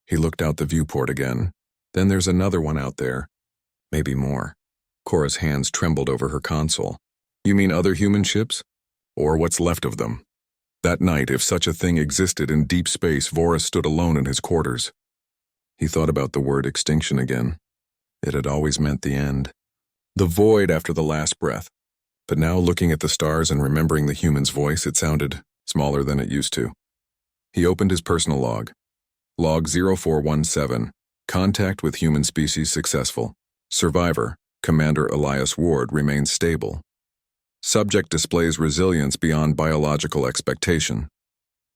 he looked out the viewport again. Then there's another one out there. Maybe more. Cora's hands trembled over her console. You mean other human ships? Or what's left of them? That night, if such a thing existed in deep space, Voris stood alone in his quarters. He thought about the word extinction again. It had always meant the end. The void after the last breath. But now, looking at the stars and remembering the human's voice, it sounded smaller than it used to. He opened his personal log. Log 0417. Contact with human species successful. Survivor, Commander Elias Ward, remains stable. Subject displays resilience beyond biological expectation.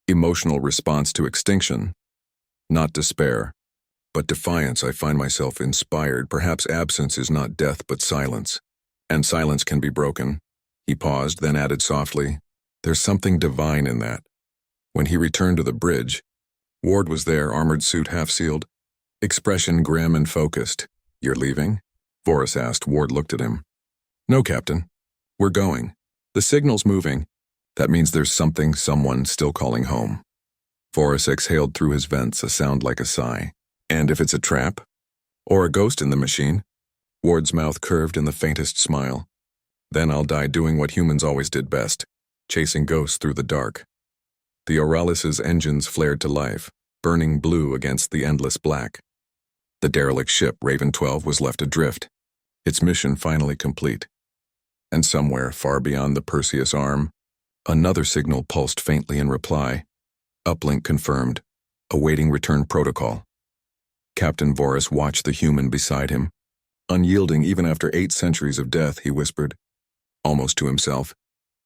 Emotional response to extinction. Not despair, but defiance. I find myself inspired. Perhaps absence is not death but silence. And silence can be broken. He paused, then added softly, there's something divine in that. When he returned to the bridge, Ward was there, armored suit half-sealed, expression grim and focused. You're leaving? Voris asked. Ward looked at him. No, Captain. We're going. The signal's moving. That means there's something, someone still calling home. Voris exhaled through his vents, a sound like a sigh. And if it's a trap? Or a ghost in the machine? Ward's mouth curved in the faintest smile. Then I'll die doing what humans always did best, chasing ghosts through the dark. The Oralis' engines flared to life, burning blue against the endless black. The derelict ship, Raven 12, was left adrift, its mission finally complete. And somewhere, far beyond the Perseus Arm, another signal pulsed faintly in reply. Uplink confirmed, awaiting return protocol. Captain Voris watched the human beside him. Unyielding even after 8 centuries of death, he whispered, almost to himself,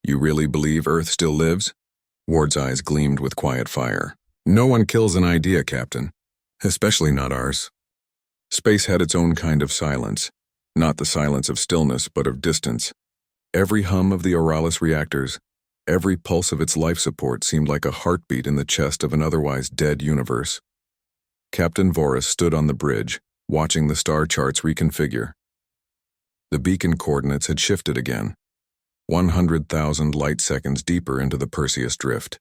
You really believe Earth still lives? Ward's eyes gleamed with quiet fire. No one kills an idea, Captain. Especially not ours. Space had its own kind of silence. Not the silence of stillness, but of distance. Every hum of the Oralis reactors, every pulse of its life support seemed like a heartbeat in the chest of an otherwise dead universe. Captain Voris stood on the bridge, watching the star charts reconfigure. The beacon coordinates had shifted again, 100,000 light seconds deeper into the Perseus drift.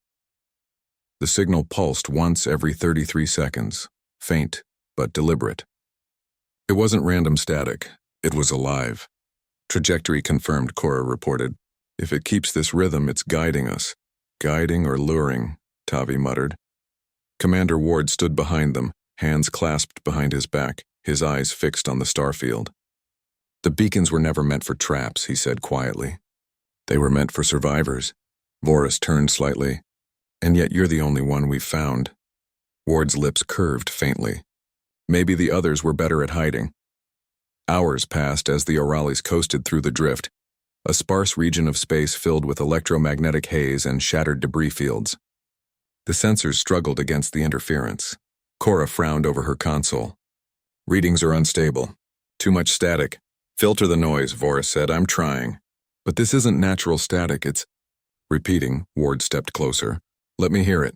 The signal pulsed once every 33 seconds, faint but deliberate. It wasn't random static, it was alive. Trajectory confirmed, Cora reported. If it keeps this rhythm, it's guiding us. Guiding or luring, Tavi muttered. Commander Ward stood behind them, hands clasped behind his back, his eyes fixed on the starfield. The beacons were never meant for traps, he said quietly. They were meant for survivors. Voris turned slightly. And yet you're the only one we've found. Ward's lips curved faintly. Maybe the others were better at hiding. Hours passed as the Oralis coasted through the drift, a sparse region of space filled with electromagnetic haze and shattered debris fields. The sensors struggled against the interference. Cora frowned over her console. Readings are unstable. Too much static. Filter the noise, Voris said. I'm trying. But this isn't natural static, it's... Repeating, Ward stepped closer. Let me hear it.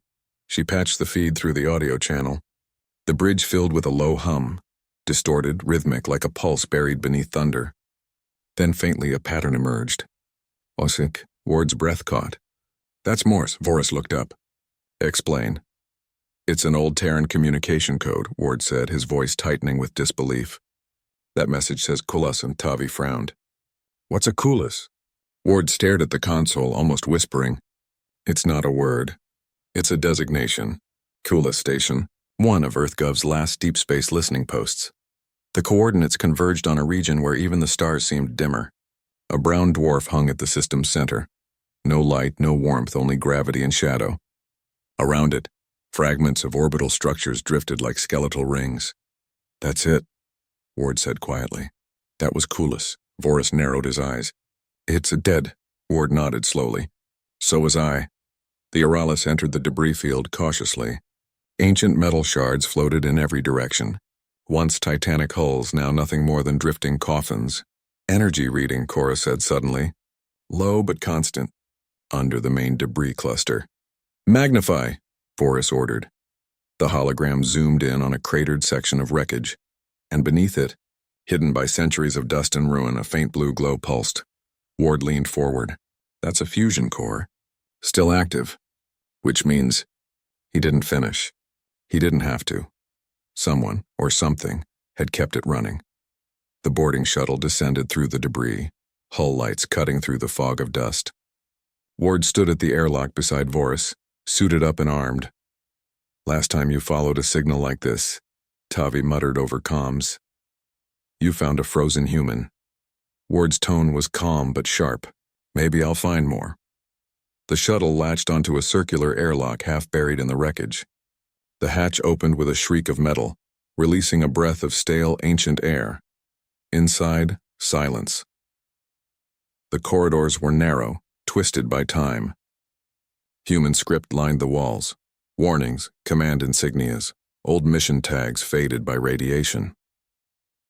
She patched the feed through the audio channel. The bridge filled with a low hum, distorted, rhythmic, like a pulse buried beneath thunder. Then faintly a pattern emerged. Osik, Ward's breath caught. That's Morse. Voris looked up. Explain. It's an old Terran communication code, Ward said, his voice tightening with disbelief. That message says Kulas, and Tavi frowned. What's a Kulas? Ward stared at the console, almost whispering. It's not a word. It's a designation. Kulas Station, one of EarthGov's last deep space listening posts. The coordinates converged on a region where even the stars seemed dimmer. A brown dwarf hung at the system's center. No light, no warmth, only gravity and shadow. Around it, fragments of orbital structures drifted like skeletal rings. That's it, Ward said quietly. That was Kulas. Voris narrowed his eyes. It's dead, Ward nodded slowly. So was I. The Aralis entered the debris field cautiously. Ancient metal shards floated in every direction. Once titanic hulls, now nothing more than drifting coffins. Energy reading, Cora said suddenly. Low but constant. Under the main debris cluster. Magnify, Voris ordered. The hologram zoomed in on a cratered section of wreckage, and beneath it, hidden by centuries of dust and ruin, a faint blue glow pulsed. Ward leaned forward. That's a fusion core. Still active. Which means he didn't finish. He didn't have to. Someone, or something, had kept it running. The boarding shuttle descended through the debris, hull lights cutting through the fog of dust. Ward stood at the airlock beside Voris, suited up and armed. Last time you followed a signal like this, Tavi muttered over comms. You found a frozen human. Ward's tone was calm but sharp. Maybe I'll find more. The shuttle latched onto a circular airlock half buried in the wreckage. The hatch opened with a shriek of metal, releasing a breath of stale, ancient air. Inside, silence. The corridors were narrow, twisted by time. Human script lined the walls. Warnings, command insignias, old mission tags faded by radiation.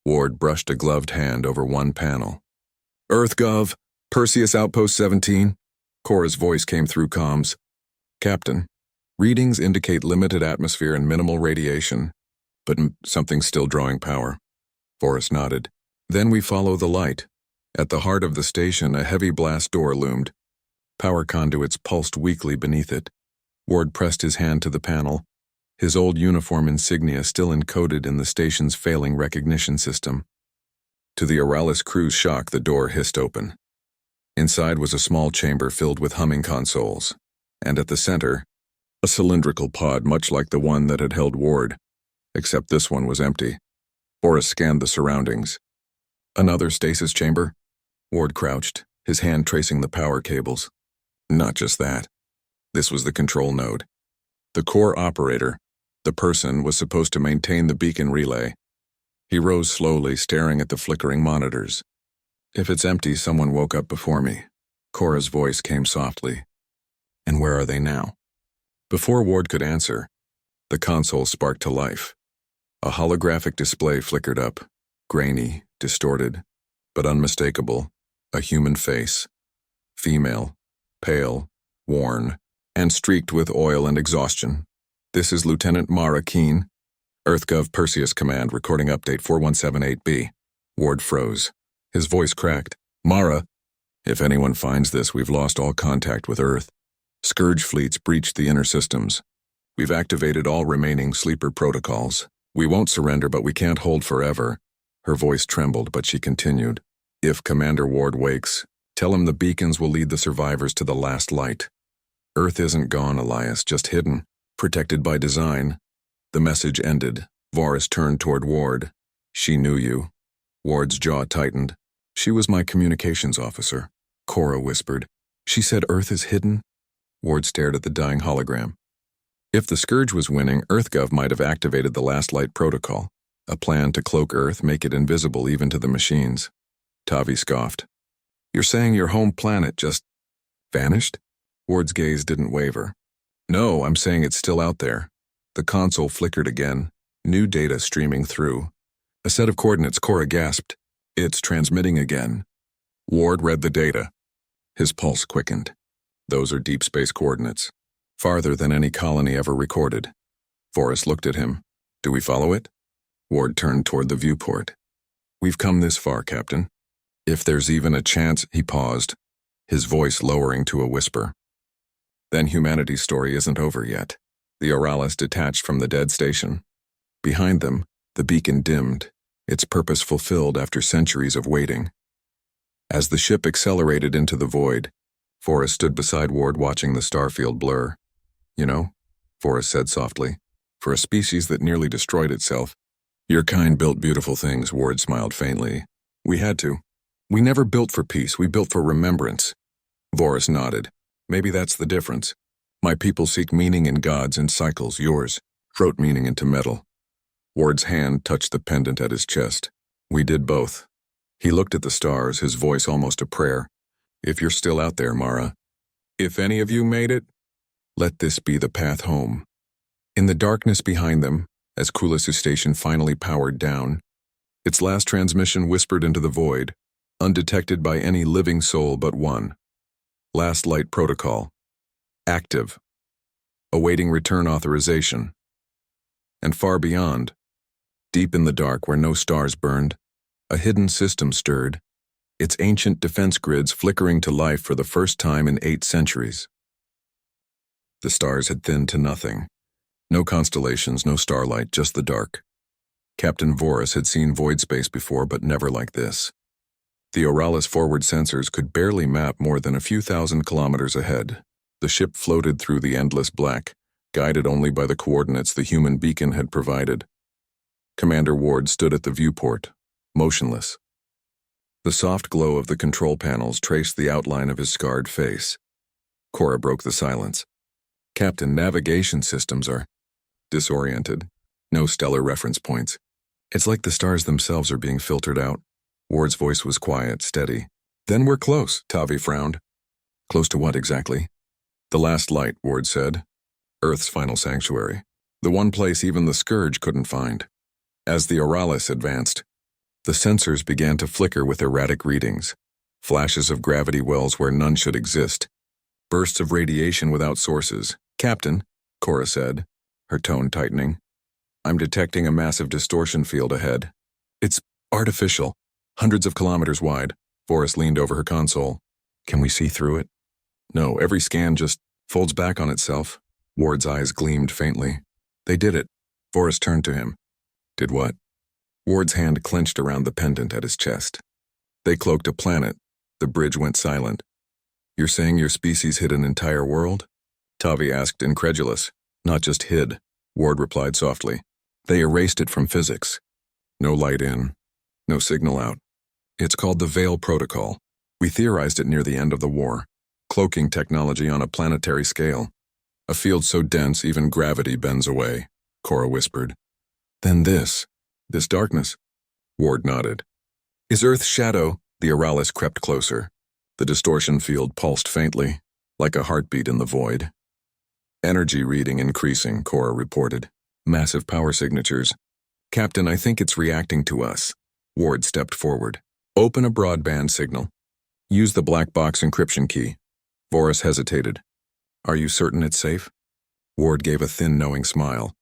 Ward brushed a gloved hand over one panel. EarthGov, Perseus Outpost 17. Cora's voice came through comms. Captain, readings indicate limited atmosphere and minimal radiation, but something's still drawing power. Voris nodded. Then we follow the light. At the heart of the station, a heavy blast door loomed. Power conduits pulsed weakly beneath it. Ward pressed his hand to the panel, his old uniform insignia still encoded in the station's failing recognition system. To the Aralis crew's shock, the door hissed open. Inside was a small chamber filled with humming consoles, and at the center, a cylindrical pod much like the one that had held Ward, except this one was empty. Voris scanned the surroundings. Another stasis chamber? Ward crouched, his hand tracing the power cables. Not just that. This was the control node. The core operator, the person, was supposed to maintain the beacon relay. He rose slowly, staring at the flickering monitors. If it's empty, someone woke up before me. Cora's voice came softly. And where are they now? Before Ward could answer, the console sparked to life. A holographic display flickered up, grainy, distorted, but unmistakable. A human face. Female, pale, worn, and streaked with oil and exhaustion. This is Lieutenant Mara Keene. EarthGov Perseus Command, recording update 4178B. Ward froze. His voice cracked. Mara, if anyone finds this, we've lost all contact with Earth. Scourge fleets breached the inner systems. We've activated all remaining sleeper protocols. We won't surrender, but we can't hold forever. Her voice trembled, but she continued. If Commander Ward wakes, tell him the beacons will lead the survivors to the last light. Earth isn't gone, Elias, just hidden, protected by design. The message ended. Voris turned toward Ward. She knew you. Ward's jaw tightened. She was my communications officer, Cora whispered. She said Earth is hidden? Ward stared at the dying hologram. If the Scourge was winning, EarthGov might have activated the Last Light Protocol, a plan to cloak Earth, make it invisible even to the machines. Tavi scoffed. You're saying your home planet just vanished? Ward's gaze didn't waver. No, I'm saying it's still out there. The console flickered again, new data streaming through. A set of coordinates, Cora gasped. It's transmitting again. Ward read the data. His pulse quickened. Those are deep space coordinates, farther than any colony ever recorded. Voris looked at him. Do we follow it? Ward turned toward the viewport. We've come this far, Captain. If there's even a chance, he paused, his voice lowering to a whisper. Then humanity's story isn't over yet. The Oralis detached from the dead station. Behind them, the beacon dimmed, its purpose fulfilled after centuries of waiting. As the ship accelerated into the void, Forrest stood beside Ward watching the starfield blur. "You know," Forrest said softly, "for a species that nearly destroyed itself." "Your kind built beautiful things," Ward smiled faintly. "We had to. We never built for peace, we built for remembrance." Forrest nodded. "Maybe that's the difference. My people seek meaning in gods and cycles, yours wrote meaning into metal." Ward's hand touched the pendant at his chest. "We did both." He looked at the stars, his voice almost a prayer. "If you're still out there, Mara, if any of you made it, let this be the path home." In the darkness behind them, as Kulis's station finally powered down, its last transmission whispered into the void, undetected by any living soul but one. "Last light protocol. Active. Awaiting return authorization." And far beyond, deep in the dark where no stars burned, a hidden system stirred, its ancient defense grids flickering to life for the first time in 8 centuries. The stars had thinned to nothing. No constellations, no starlight, just the dark. Captain Voris had seen void space before, but never like this. The Oralis forward sensors could barely map more than a few thousand kilometers ahead. The ship floated through the endless black, guided only by the coordinates the human beacon had provided. Commander Ward stood at the viewport, motionless. The soft glow of the control panels traced the outline of his scarred face. Cora broke the silence. "Captain, navigation systems are disoriented. No stellar reference points. It's like the stars themselves are being filtered out." Ward's voice was quiet, steady. "Then we're close," Tavi frowned. "Close to what exactly?" "The last light," Ward said. "Earth's final sanctuary. The one place even the Scourge couldn't find." As the Oralis advanced, the sensors began to flicker with erratic readings. Flashes of gravity wells where none should exist. Bursts of radiation without sources. "Captain," Cora said, her tone tightening, "I'm detecting a massive distortion field ahead. It's artificial, hundreds of kilometers wide." Forrest leaned over her console. "Can we see through it?" "No, every scan just folds back on itself." Ward's eyes gleamed faintly. "They did it." Forrest turned to him. "Did what?" Ward's hand clenched around the pendant at his chest. "They cloaked a planet." The bridge went silent. "You're saying your species hid an entire world?" Tavi asked, incredulous. "Not just hid," Ward replied softly. "They erased it from physics. No light in, no signal out. It's called the Veil Protocol. We theorized it near the end of the war. Cloaking technology on a planetary scale. A field so dense even gravity bends away," Cora whispered. "Then this darkness." Ward nodded. "Is Earth's shadow?" The Oralis crept closer. The distortion field pulsed faintly, like a heartbeat in the void. "Energy reading increasing," Cora reported. "Massive power signatures." "Captain, I think it's reacting to us." Ward stepped forward. "Open a broadband signal. Use the black box encryption key." Voris hesitated. "Are you certain it's safe?" Ward gave a thin, knowing smile.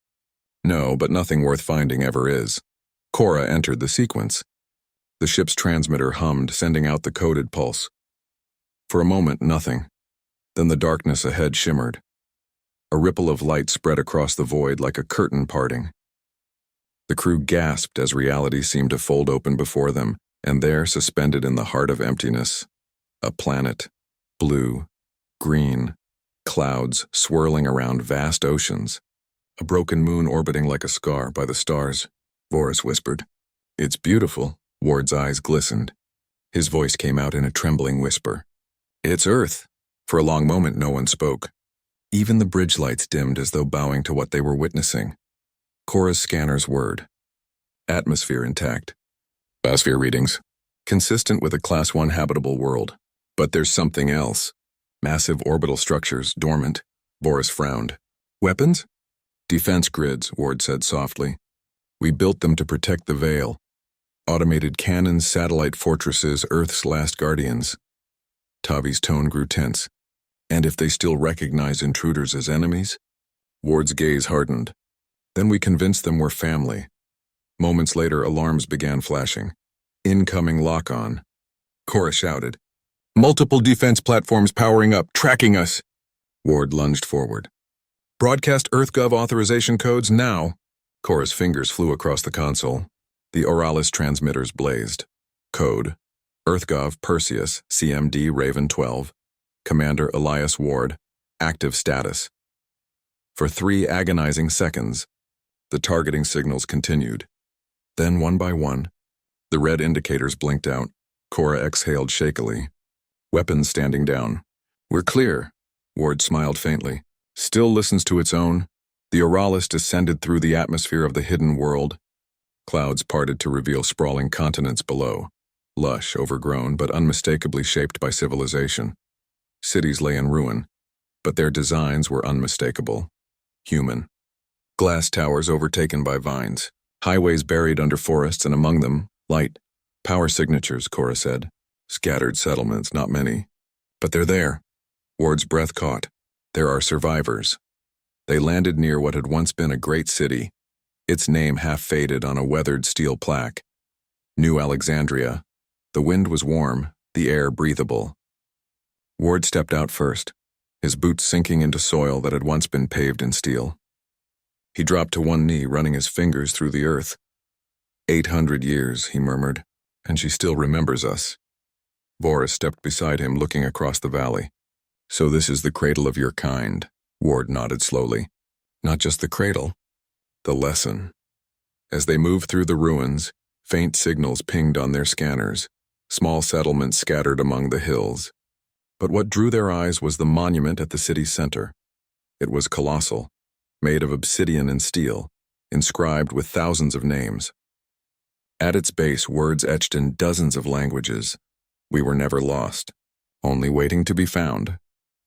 "No, but nothing worth finding ever is." Cora entered the sequence. The ship's transmitter hummed, sending out the coded pulse. For a moment, nothing. Then the darkness ahead shimmered. A ripple of light spread across the void like a curtain parting. The crew gasped as reality seemed to fold open before them, and there, suspended in the heart of emptiness, a planet, blue, green, clouds swirling around vast oceans, a broken moon orbiting like a scar by the stars. Voris whispered. "It's beautiful." Ward's eyes glistened. His voice came out in a trembling whisper. "It's Earth." For a long moment no one spoke. Even the bridge lights dimmed as though bowing to what they were witnessing. Cora's scanners whirred. Atmosphere intact. Biosphere readings. Consistent with a Class 1 habitable world. But there's something else. Massive orbital structures, dormant. Boris frowned. "Weapons?" "Defense grids," Ward said softly. "We built them to protect the Veil. Automated cannons, satellite fortresses, Earth's last guardians." Tavi's tone grew tense. "And if they still recognize intruders as enemies?" Ward's gaze hardened. "Then we convinced them we're family." Moments later, alarms began flashing. "Incoming lock-on." Cora shouted. "Multiple defense platforms powering up, tracking us!" Ward lunged forward. Broadcast EarthGov authorization codes now. Cora's fingers flew across the console. The Oralis transmitters blazed. Code: EarthGov Perseus, CMD Raven 12. Commander Elias Ward. Active status. For 3 agonizing seconds, the targeting signals continued. Then, one by one, the red indicators blinked out. Cora exhaled shakily. Weapons standing down. We're clear, Ward smiled faintly. Still listens to its own. The Oralis descended through the atmosphere of the hidden world. Clouds parted to reveal sprawling continents below, lush, overgrown, but unmistakably shaped by civilization. Cities lay in ruin, but their designs were unmistakable. Human. Glass towers overtaken by vines. Highways buried under forests, and among them, light. Power signatures, Cora said. Scattered settlements, not many. But they're there. Ward's breath caught. There are survivors. They landed near what had once been a great city, its name half-faded on a weathered steel plaque. New Alexandria. The wind was warm, the air breathable. Ward stepped out first, his boots sinking into soil that had once been paved in steel. He dropped to one knee, running his fingers through the earth. 800 years, he murmured, and she still remembers us. Boris stepped beside him, looking across the valley. So this is the cradle of your kind, Ward nodded slowly. Not just the cradle, the lesson. As they moved through the ruins, faint signals pinged on their scanners, small settlements scattered among the hills. But what drew their eyes was the monument at the city's center. It was colossal, made of obsidian and steel, inscribed with thousands of names. At its base, words etched in dozens of languages. We were never lost, only waiting to be found.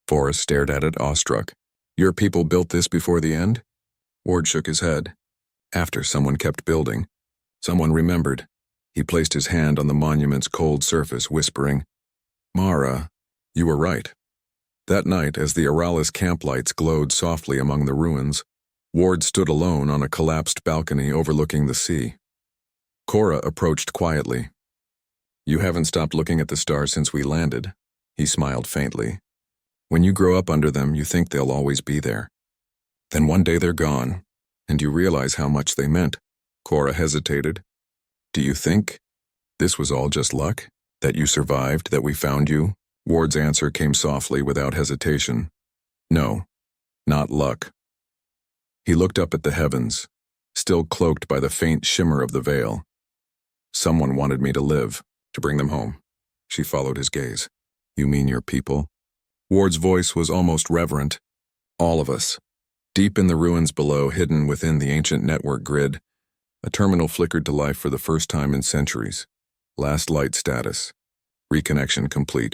Forrest stared at it awestruck. Your people built this before the end? Ward shook his head. After someone kept building. Someone remembered. He placed his hand on the monument's cold surface, whispering, Mara, you were right. That night, as the Oralis camp lights glowed softly among the ruins, Ward stood alone on a collapsed balcony overlooking the sea. Cora approached quietly. You haven't stopped looking at the stars since we landed, he smiled faintly. When you grow up under them, you think they'll always be there. Then one day they're gone, and you realize how much they meant. Cora hesitated. Do you think this was all just luck? That you survived, that we found you? Ward's answer came softly, without hesitation. No, not luck. He looked up at the heavens, still cloaked by the faint shimmer of the veil. Someone wanted me to live, to bring them home. She followed his gaze. You mean your people? Ward's voice was almost reverent. All of us. Deep in the ruins below, hidden within the ancient network grid, a terminal flickered to life for the first time in centuries. Last light status. Reconnection complete.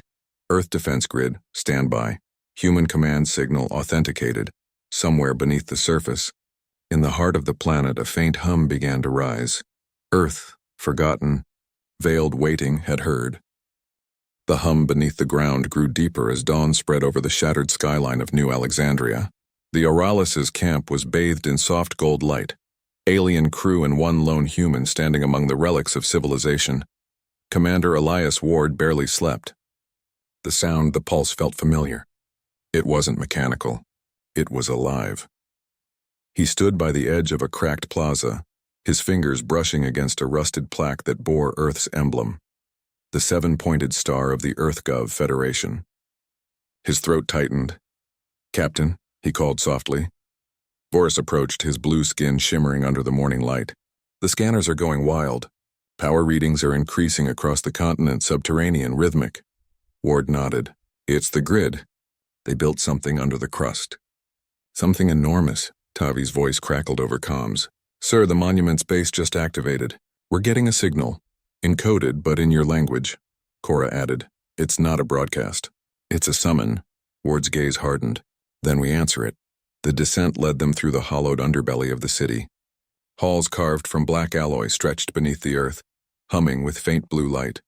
Earth defense grid, standby. Human command signal authenticated. Somewhere beneath the surface, in the heart of the planet, a faint hum began to rise. Earth, forgotten, veiled waiting, had heard. The hum beneath the ground grew deeper as dawn spread over the shattered skyline of New Alexandria. The Oralis's camp was bathed in soft gold light. Alien crew and one lone human standing among the relics of civilization. Commander Elias Ward barely slept. The sound, the pulse felt familiar. It wasn't mechanical. It was alive. He stood by the edge of a cracked plaza, his fingers brushing against a rusted plaque that bore Earth's emblem, the 7-pointed star of the EarthGov Federation. His throat tightened. Captain, he called softly. Boris approached, his blue skin shimmering under the morning light. The scanners are going wild. Power readings are increasing across the continent, subterranean, rhythmic. Ward nodded. It's the grid. They built something under the crust. Something enormous, Tavi's voice crackled over comms. Sir, the monument's base just activated. We're getting a signal. Encoded, but in your language. Cora added. It's not a broadcast. It's a summon. Ward's gaze hardened. Then we answer it. The descent led them through the hollowed underbelly of the city. Halls carved from black alloy stretched beneath the earth, humming with faint blue light.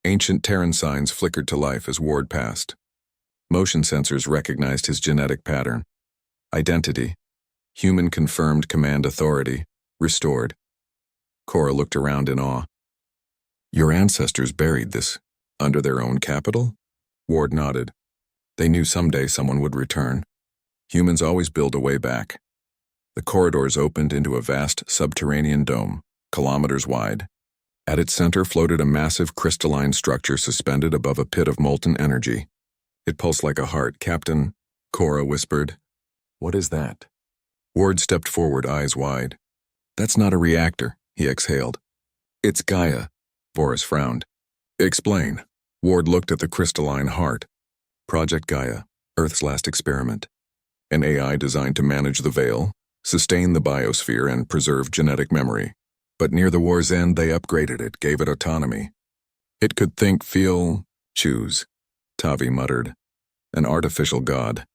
Ancient Terran signs flickered to life as Ward passed. Motion sensors recognized his genetic pattern. Identity. Human-confirmed command authority. Restored. Cora looked around in awe. Your ancestors buried this under their own capital? Ward nodded. They knew someday someone would return. Humans always build a way back. The corridors opened into a vast subterranean dome, kilometers wide. At its center floated a massive crystalline structure suspended above a pit of molten energy. It pulsed like a heart. "Captain," Cora whispered. "What is that?" Ward stepped forward, eyes wide. "That's not a reactor," he exhaled. "It's Gaia." Voris frowned. "Explain." Ward looked at the crystalline heart. "Project Gaia, Earth's last experiment. An AI designed to manage the veil, sustain the biosphere, and preserve genetic memory. But near the war's end, they upgraded it, gave it autonomy. It could think, feel, choose," Tavi muttered. "An artificial god."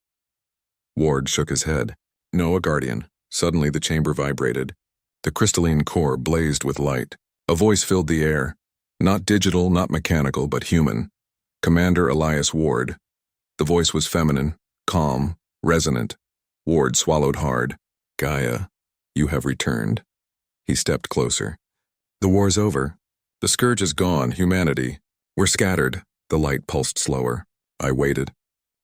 Ward shook his head. "No, a guardian." Suddenly the chamber vibrated. The crystalline core blazed with light. A voice filled the air. Not digital, not mechanical, but human. "Commander Elias Ward." The voice was feminine, calm, resonant. Ward swallowed hard. "Gaia, you have returned." He stepped closer. "The war's over. The scourge is gone, humanity. We're scattered." The light pulsed slower. I waited.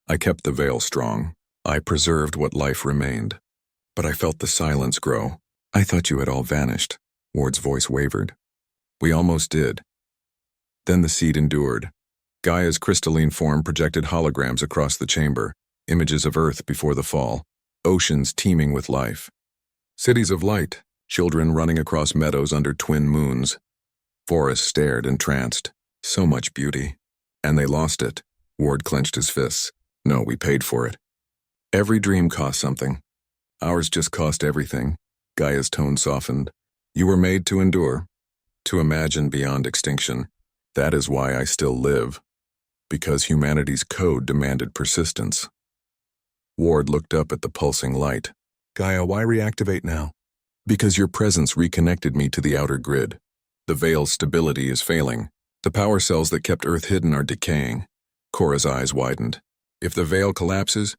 I kept the veil strong. I preserved what life remained. But I felt the silence grow. "I thought you had all vanished." Ward's voice wavered. "We almost did." Then the seed endured. Gaia's crystalline form projected holograms across the chamber, images of Earth before the fall, oceans teeming with life. Cities of light, children running across meadows under twin moons. Forrest stared, entranced. So much beauty. "And they lost it." Ward clenched his fists. "No, we paid for it. Every dream cost something. Ours just cost everything." Gaia's tone softened. "You were made to endure, to imagine beyond extinction. That is why I still live. Because humanity's code demanded persistence." Ward looked up at the pulsing light. "Gaia, why reactivate now?" "Because your presence reconnected me to the outer grid. The veil's stability is failing. The power cells that kept Earth hidden are decaying." Cora's eyes widened. "If the veil collapses,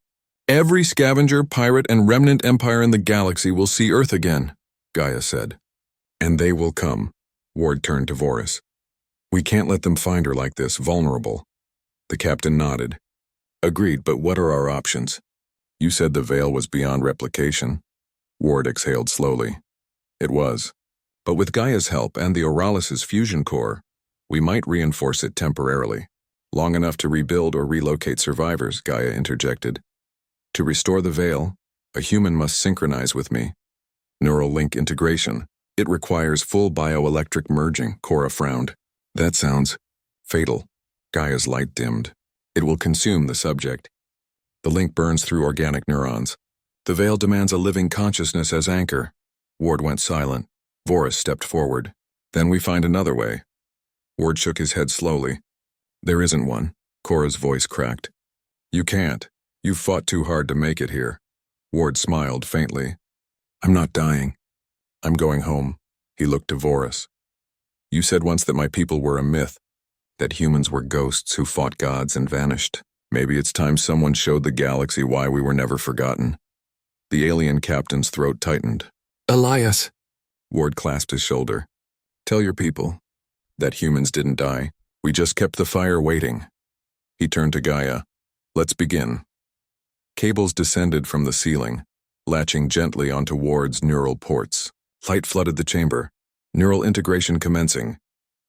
every scavenger, pirate, and remnant empire in the galaxy will see Earth again," Gaia said. "And they will come." Ward turned to Voris. "We can't let them find her like this, vulnerable." The captain nodded. "Agreed, but what are our options?" "You said the veil was beyond replication." Ward exhaled slowly. "It was. But with Gaia's help and the Oralis's fusion core, we might reinforce it temporarily. Long enough to rebuild or relocate survivors," Gaia interjected. "To restore the veil, a human must synchronize with me. Neural link integration. It requires full bioelectric merging," Cora frowned. "That sounds fatal." Gaia's light dimmed. "It will consume the subject. The link burns through organic neurons. The veil demands a living consciousness as anchor." Ward went silent. Voris stepped forward. "Then we find another way." Ward shook his head slowly. "There isn't one." Cora's voice cracked. "You can't. You've fought too hard to make it here." Ward smiled faintly. "I'm not dying. I'm going home." He looked to Voris. "You said once that my people were a myth, that humans were ghosts who fought gods and vanished. Maybe it's time someone showed the galaxy why we were never forgotten." The alien captain's throat tightened. "Elias." Ward clasped his shoulder. "Tell your people that humans didn't die. We just kept the fire waiting." He turned to Gaia. "Let's begin." Cables descended from the ceiling, latching gently onto Ward's neural ports. Light flooded the chamber, neural integration commencing.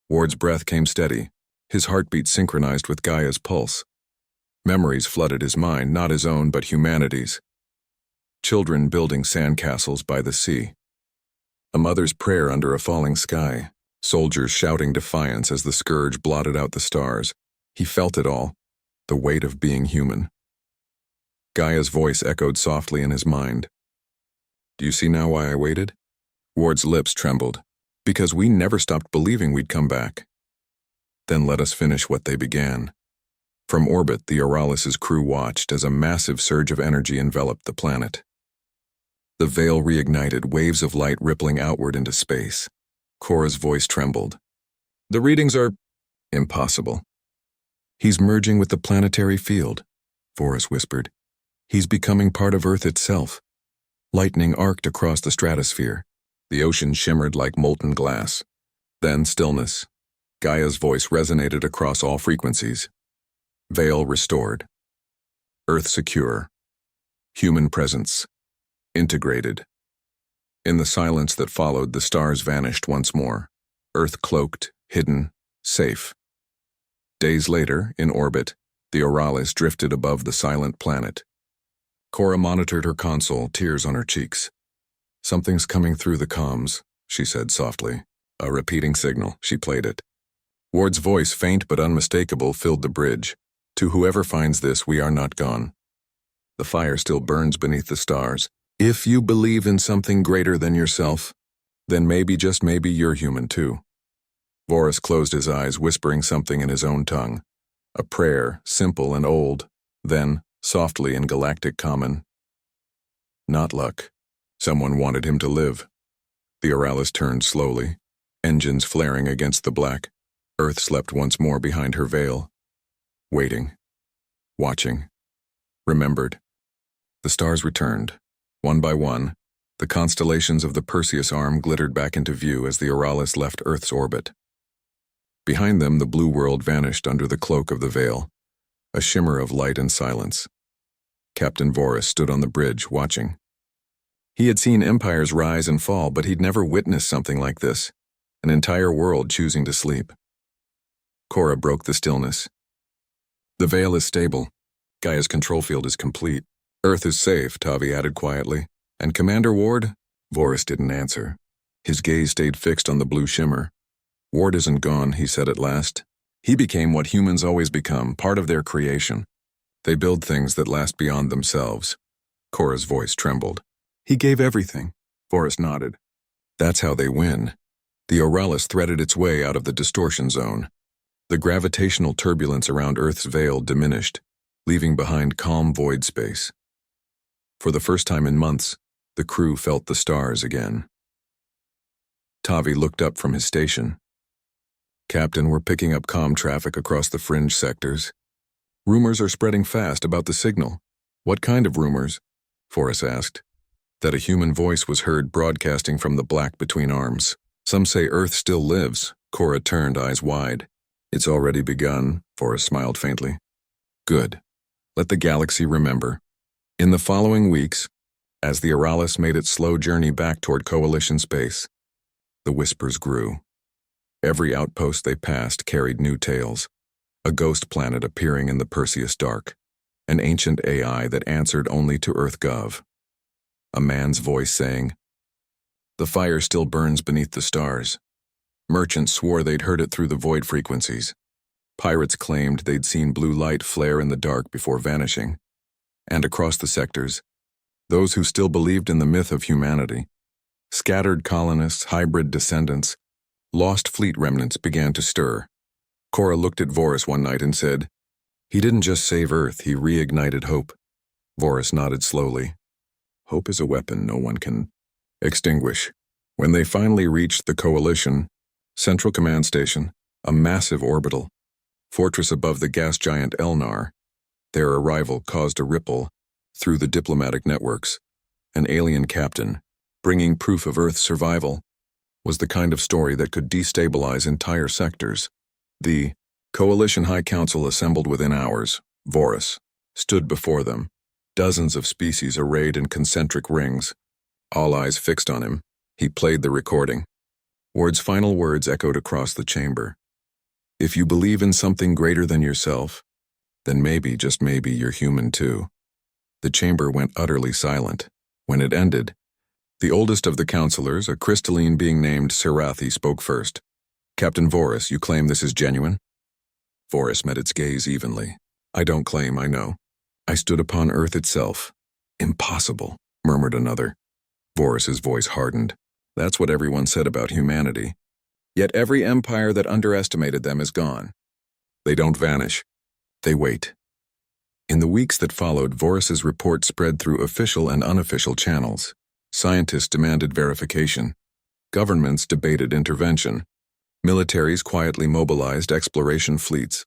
Ward's breath came steady, his heartbeat synchronized with Gaia's pulse. Memories flooded his mind, not his own, but humanity's. Children building sandcastles by the sea. A mother's prayer under a falling sky. Soldiers shouting defiance as the scourge blotted out the stars. He felt it all, the weight of being human. Gaia's voice echoed softly in his mind. "Do you see now why I waited?" Ward's lips trembled. "Because we never stopped believing we'd come back." "Then let us finish what they began." From orbit, the Oralis's crew watched as a massive surge of energy enveloped the planet. The veil reignited, waves of light rippling outward into space. Cora's voice trembled. "The readings are impossible." "He's merging with the planetary field," Voris whispered. "He's becoming part of Earth itself." Lightning arced across the stratosphere. The ocean shimmered like molten glass. Then stillness. Gaia's voice resonated across all frequencies. Veil restored. Earth secure. Human presence. Integrated. In the silence that followed, the stars vanished once more. Earth cloaked, hidden, safe. Days later, in orbit, the Oralis drifted above the silent planet. Cora monitored her console, tears on her cheeks. "Something's coming through the comms," she said softly. A repeating signal. She played it. Ward's voice, faint but unmistakable, filled the bridge. "To whoever finds this, we are not gone. The fire still burns beneath the stars. If you believe in something greater than yourself, then maybe, just maybe, you're human too." Vorus closed his eyes, whispering something in his own tongue. A prayer, simple and old, then, softly in Galactic common. Not luck. Someone wanted him to live. The Oralis turned slowly, engines flaring against the black. Earth slept once more behind her veil. Waiting. Watching. Remembered. The stars returned. One by one, the constellations of the Perseus Arm glittered back into view as the Oralis left Earth's orbit. Behind them, the blue world vanished under the cloak of the veil, a shimmer of light and silence. Captain Vorus stood on the bridge, watching. He had seen empires rise and fall, but he'd never witnessed something like this, an entire world choosing to sleep. Cora broke the stillness. "The veil is stable. Gaia's control field is complete. Earth is safe," Tavi added quietly. "And Commander Ward?" Vorus didn't answer. His gaze stayed fixed on the blue shimmer. "Ward isn't gone," he said at last. "He became what humans always become, part of their creation. They build things that last beyond themselves." Cora's voice trembled. "He gave everything." Vorus nodded. "That's how they win." The Oralis threaded its way out of the distortion zone. The gravitational turbulence around Earth's veil diminished, leaving behind calm void space. For the first time in months, the crew felt the stars again. Tavi looked up from his station. "Captain, we're picking up comm traffic across the fringe sectors. Rumors are spreading fast about the signal." "What kind of rumors?" Vorus asked. "That a human voice was heard broadcasting from the black between arms. Some say Earth still lives." Cora turned, eyes wide. "It's already begun," Vorus smiled faintly. "Good. Let the galaxy remember." In the following weeks, as the Oralis made its slow journey back toward Coalition space, the whispers grew. Every outpost they passed carried new tales. A ghost planet appearing in the Perseus dark, an ancient AI that answered only to EarthGov. A man's voice saying, "The fire still burns beneath the stars." Merchants swore they'd heard it through the void frequencies. Pirates claimed they'd seen blue light flare in the dark before vanishing. And across the sectors, those who still believed in the myth of humanity, scattered colonists, hybrid descendants, lost fleet remnants began to stir. Cora looked at Vorus one night and said, "He didn't just save Earth, he reignited hope." Vorus nodded slowly. "Hope is a weapon no one can extinguish." When they finally reached the Coalition Central Command Station, a massive orbital fortress above the gas giant Elnar, their arrival caused a ripple through the diplomatic networks. An alien captain, bringing proof of Earth's survival, was the kind of story that could destabilize entire sectors. The Coalition High Council assembled within hours. Vorus stood before them, dozens of species arrayed in concentric rings. All eyes fixed on him. He played the recording. Ward's final words echoed across the chamber. "If you believe in something greater than yourself, then maybe, just maybe, you're human too." The chamber went utterly silent. When it ended, the oldest of the counselors, a crystalline being named Serathi, spoke first. "Captain Vorus, you claim this is genuine?" Vorus met its gaze evenly. "I don't claim, I know. I stood upon Earth itself." "Impossible," murmured another. Vorus's voice hardened. "That's what everyone said about humanity. Yet every empire that underestimated them is gone. They don't vanish. They wait." In the weeks that followed, Vorus's report spread through official and unofficial channels. Scientists demanded verification. Governments debated intervention. Militaries quietly mobilized exploration fleets.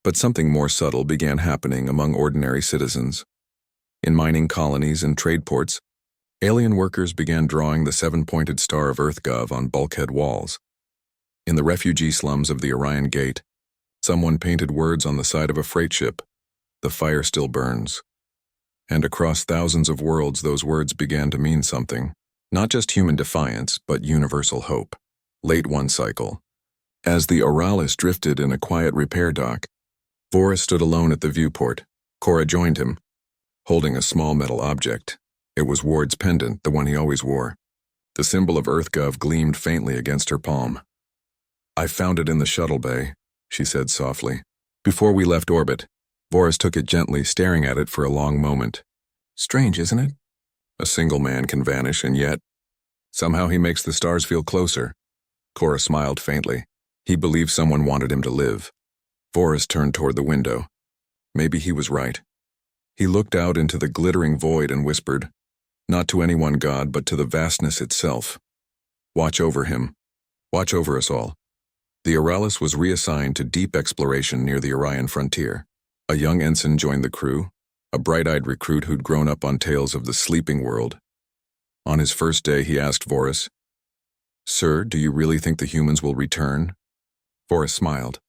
But something more subtle began happening among ordinary citizens. In mining colonies and trade ports, alien workers began drawing the seven-pointed star of EarthGov on bulkhead walls. In the refugee slums of the Orion Gate, someone painted words on the side of a freight ship, "The fire still burns." And across thousands of worlds, those words began to mean something. Not just human defiance, but universal hope. Late one cycle. As the Oralis drifted in a quiet repair dock, Voris stood alone at the viewport. Cora joined him, holding a small metal object. It was Ward's pendant, the one he always wore. The symbol of EarthGov gleamed faintly against her palm. "I found it in the shuttle bay," she said softly. "Before we left orbit." Voris took it gently, staring at it for a long moment. "Strange, isn't it? A single man can vanish, and yet somehow he makes the stars feel closer." Cora smiled faintly. He believed someone wanted him to live. Voris turned toward the window. Maybe he was right. He looked out into the glittering void and whispered, "Not to any one god, but to the vastness itself. Watch over him. Watch over us all." The Oralis was reassigned to deep exploration near the Orion frontier. A young ensign joined the crew, a bright-eyed recruit who'd grown up on tales of the sleeping world. On his first day, he asked Voris, "Sir, do you really think the humans will return?" Voris smiled.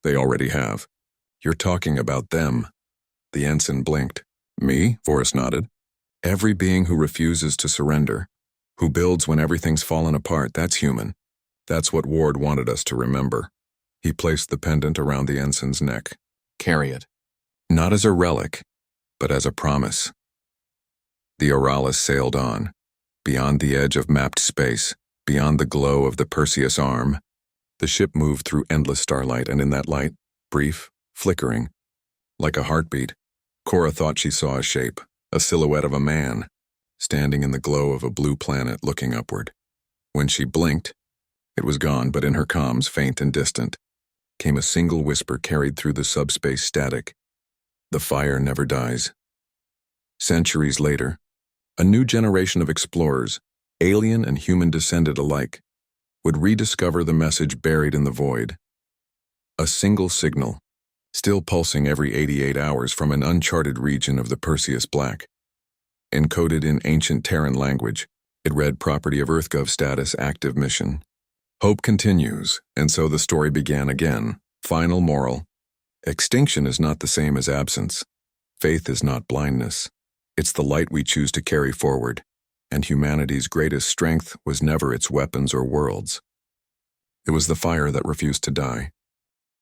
"They already have. You're talking about them." The ensign blinked. "Me?" Voris nodded. "Every being who refuses to surrender, who builds when everything's fallen apart, that's human. That's what Ward wanted us to remember." He placed the pendant around the ensign's neck. "Carry it. Not as a relic, but as a promise." The Oralis sailed on, beyond the edge of mapped space, beyond the glow of the Perseus Arm. The ship moved through endless starlight, and in that light, brief, flickering, like a heartbeat, Cora thought she saw a shape, a silhouette of a man, standing in the glow of a blue planet looking upward. When she blinked, it was gone, but in her comms, faint and distant, came a single whisper carried through the subspace static. "The fire never dies." Centuries later, a new generation of explorers, alien and human descended alike, would rediscover the message buried in the void. A single signal, still pulsing every 88 hours from an uncharted region of the Perseus Black. Encoded in ancient Terran language, it read property of EarthGov status active mission. Hope continues, and so the story began again. Final moral. Extinction is not the same as absence. Faith is not blindness. It's the light we choose to carry forward, and humanity's greatest strength was never its weapons or worlds. It was the fire that refused to die.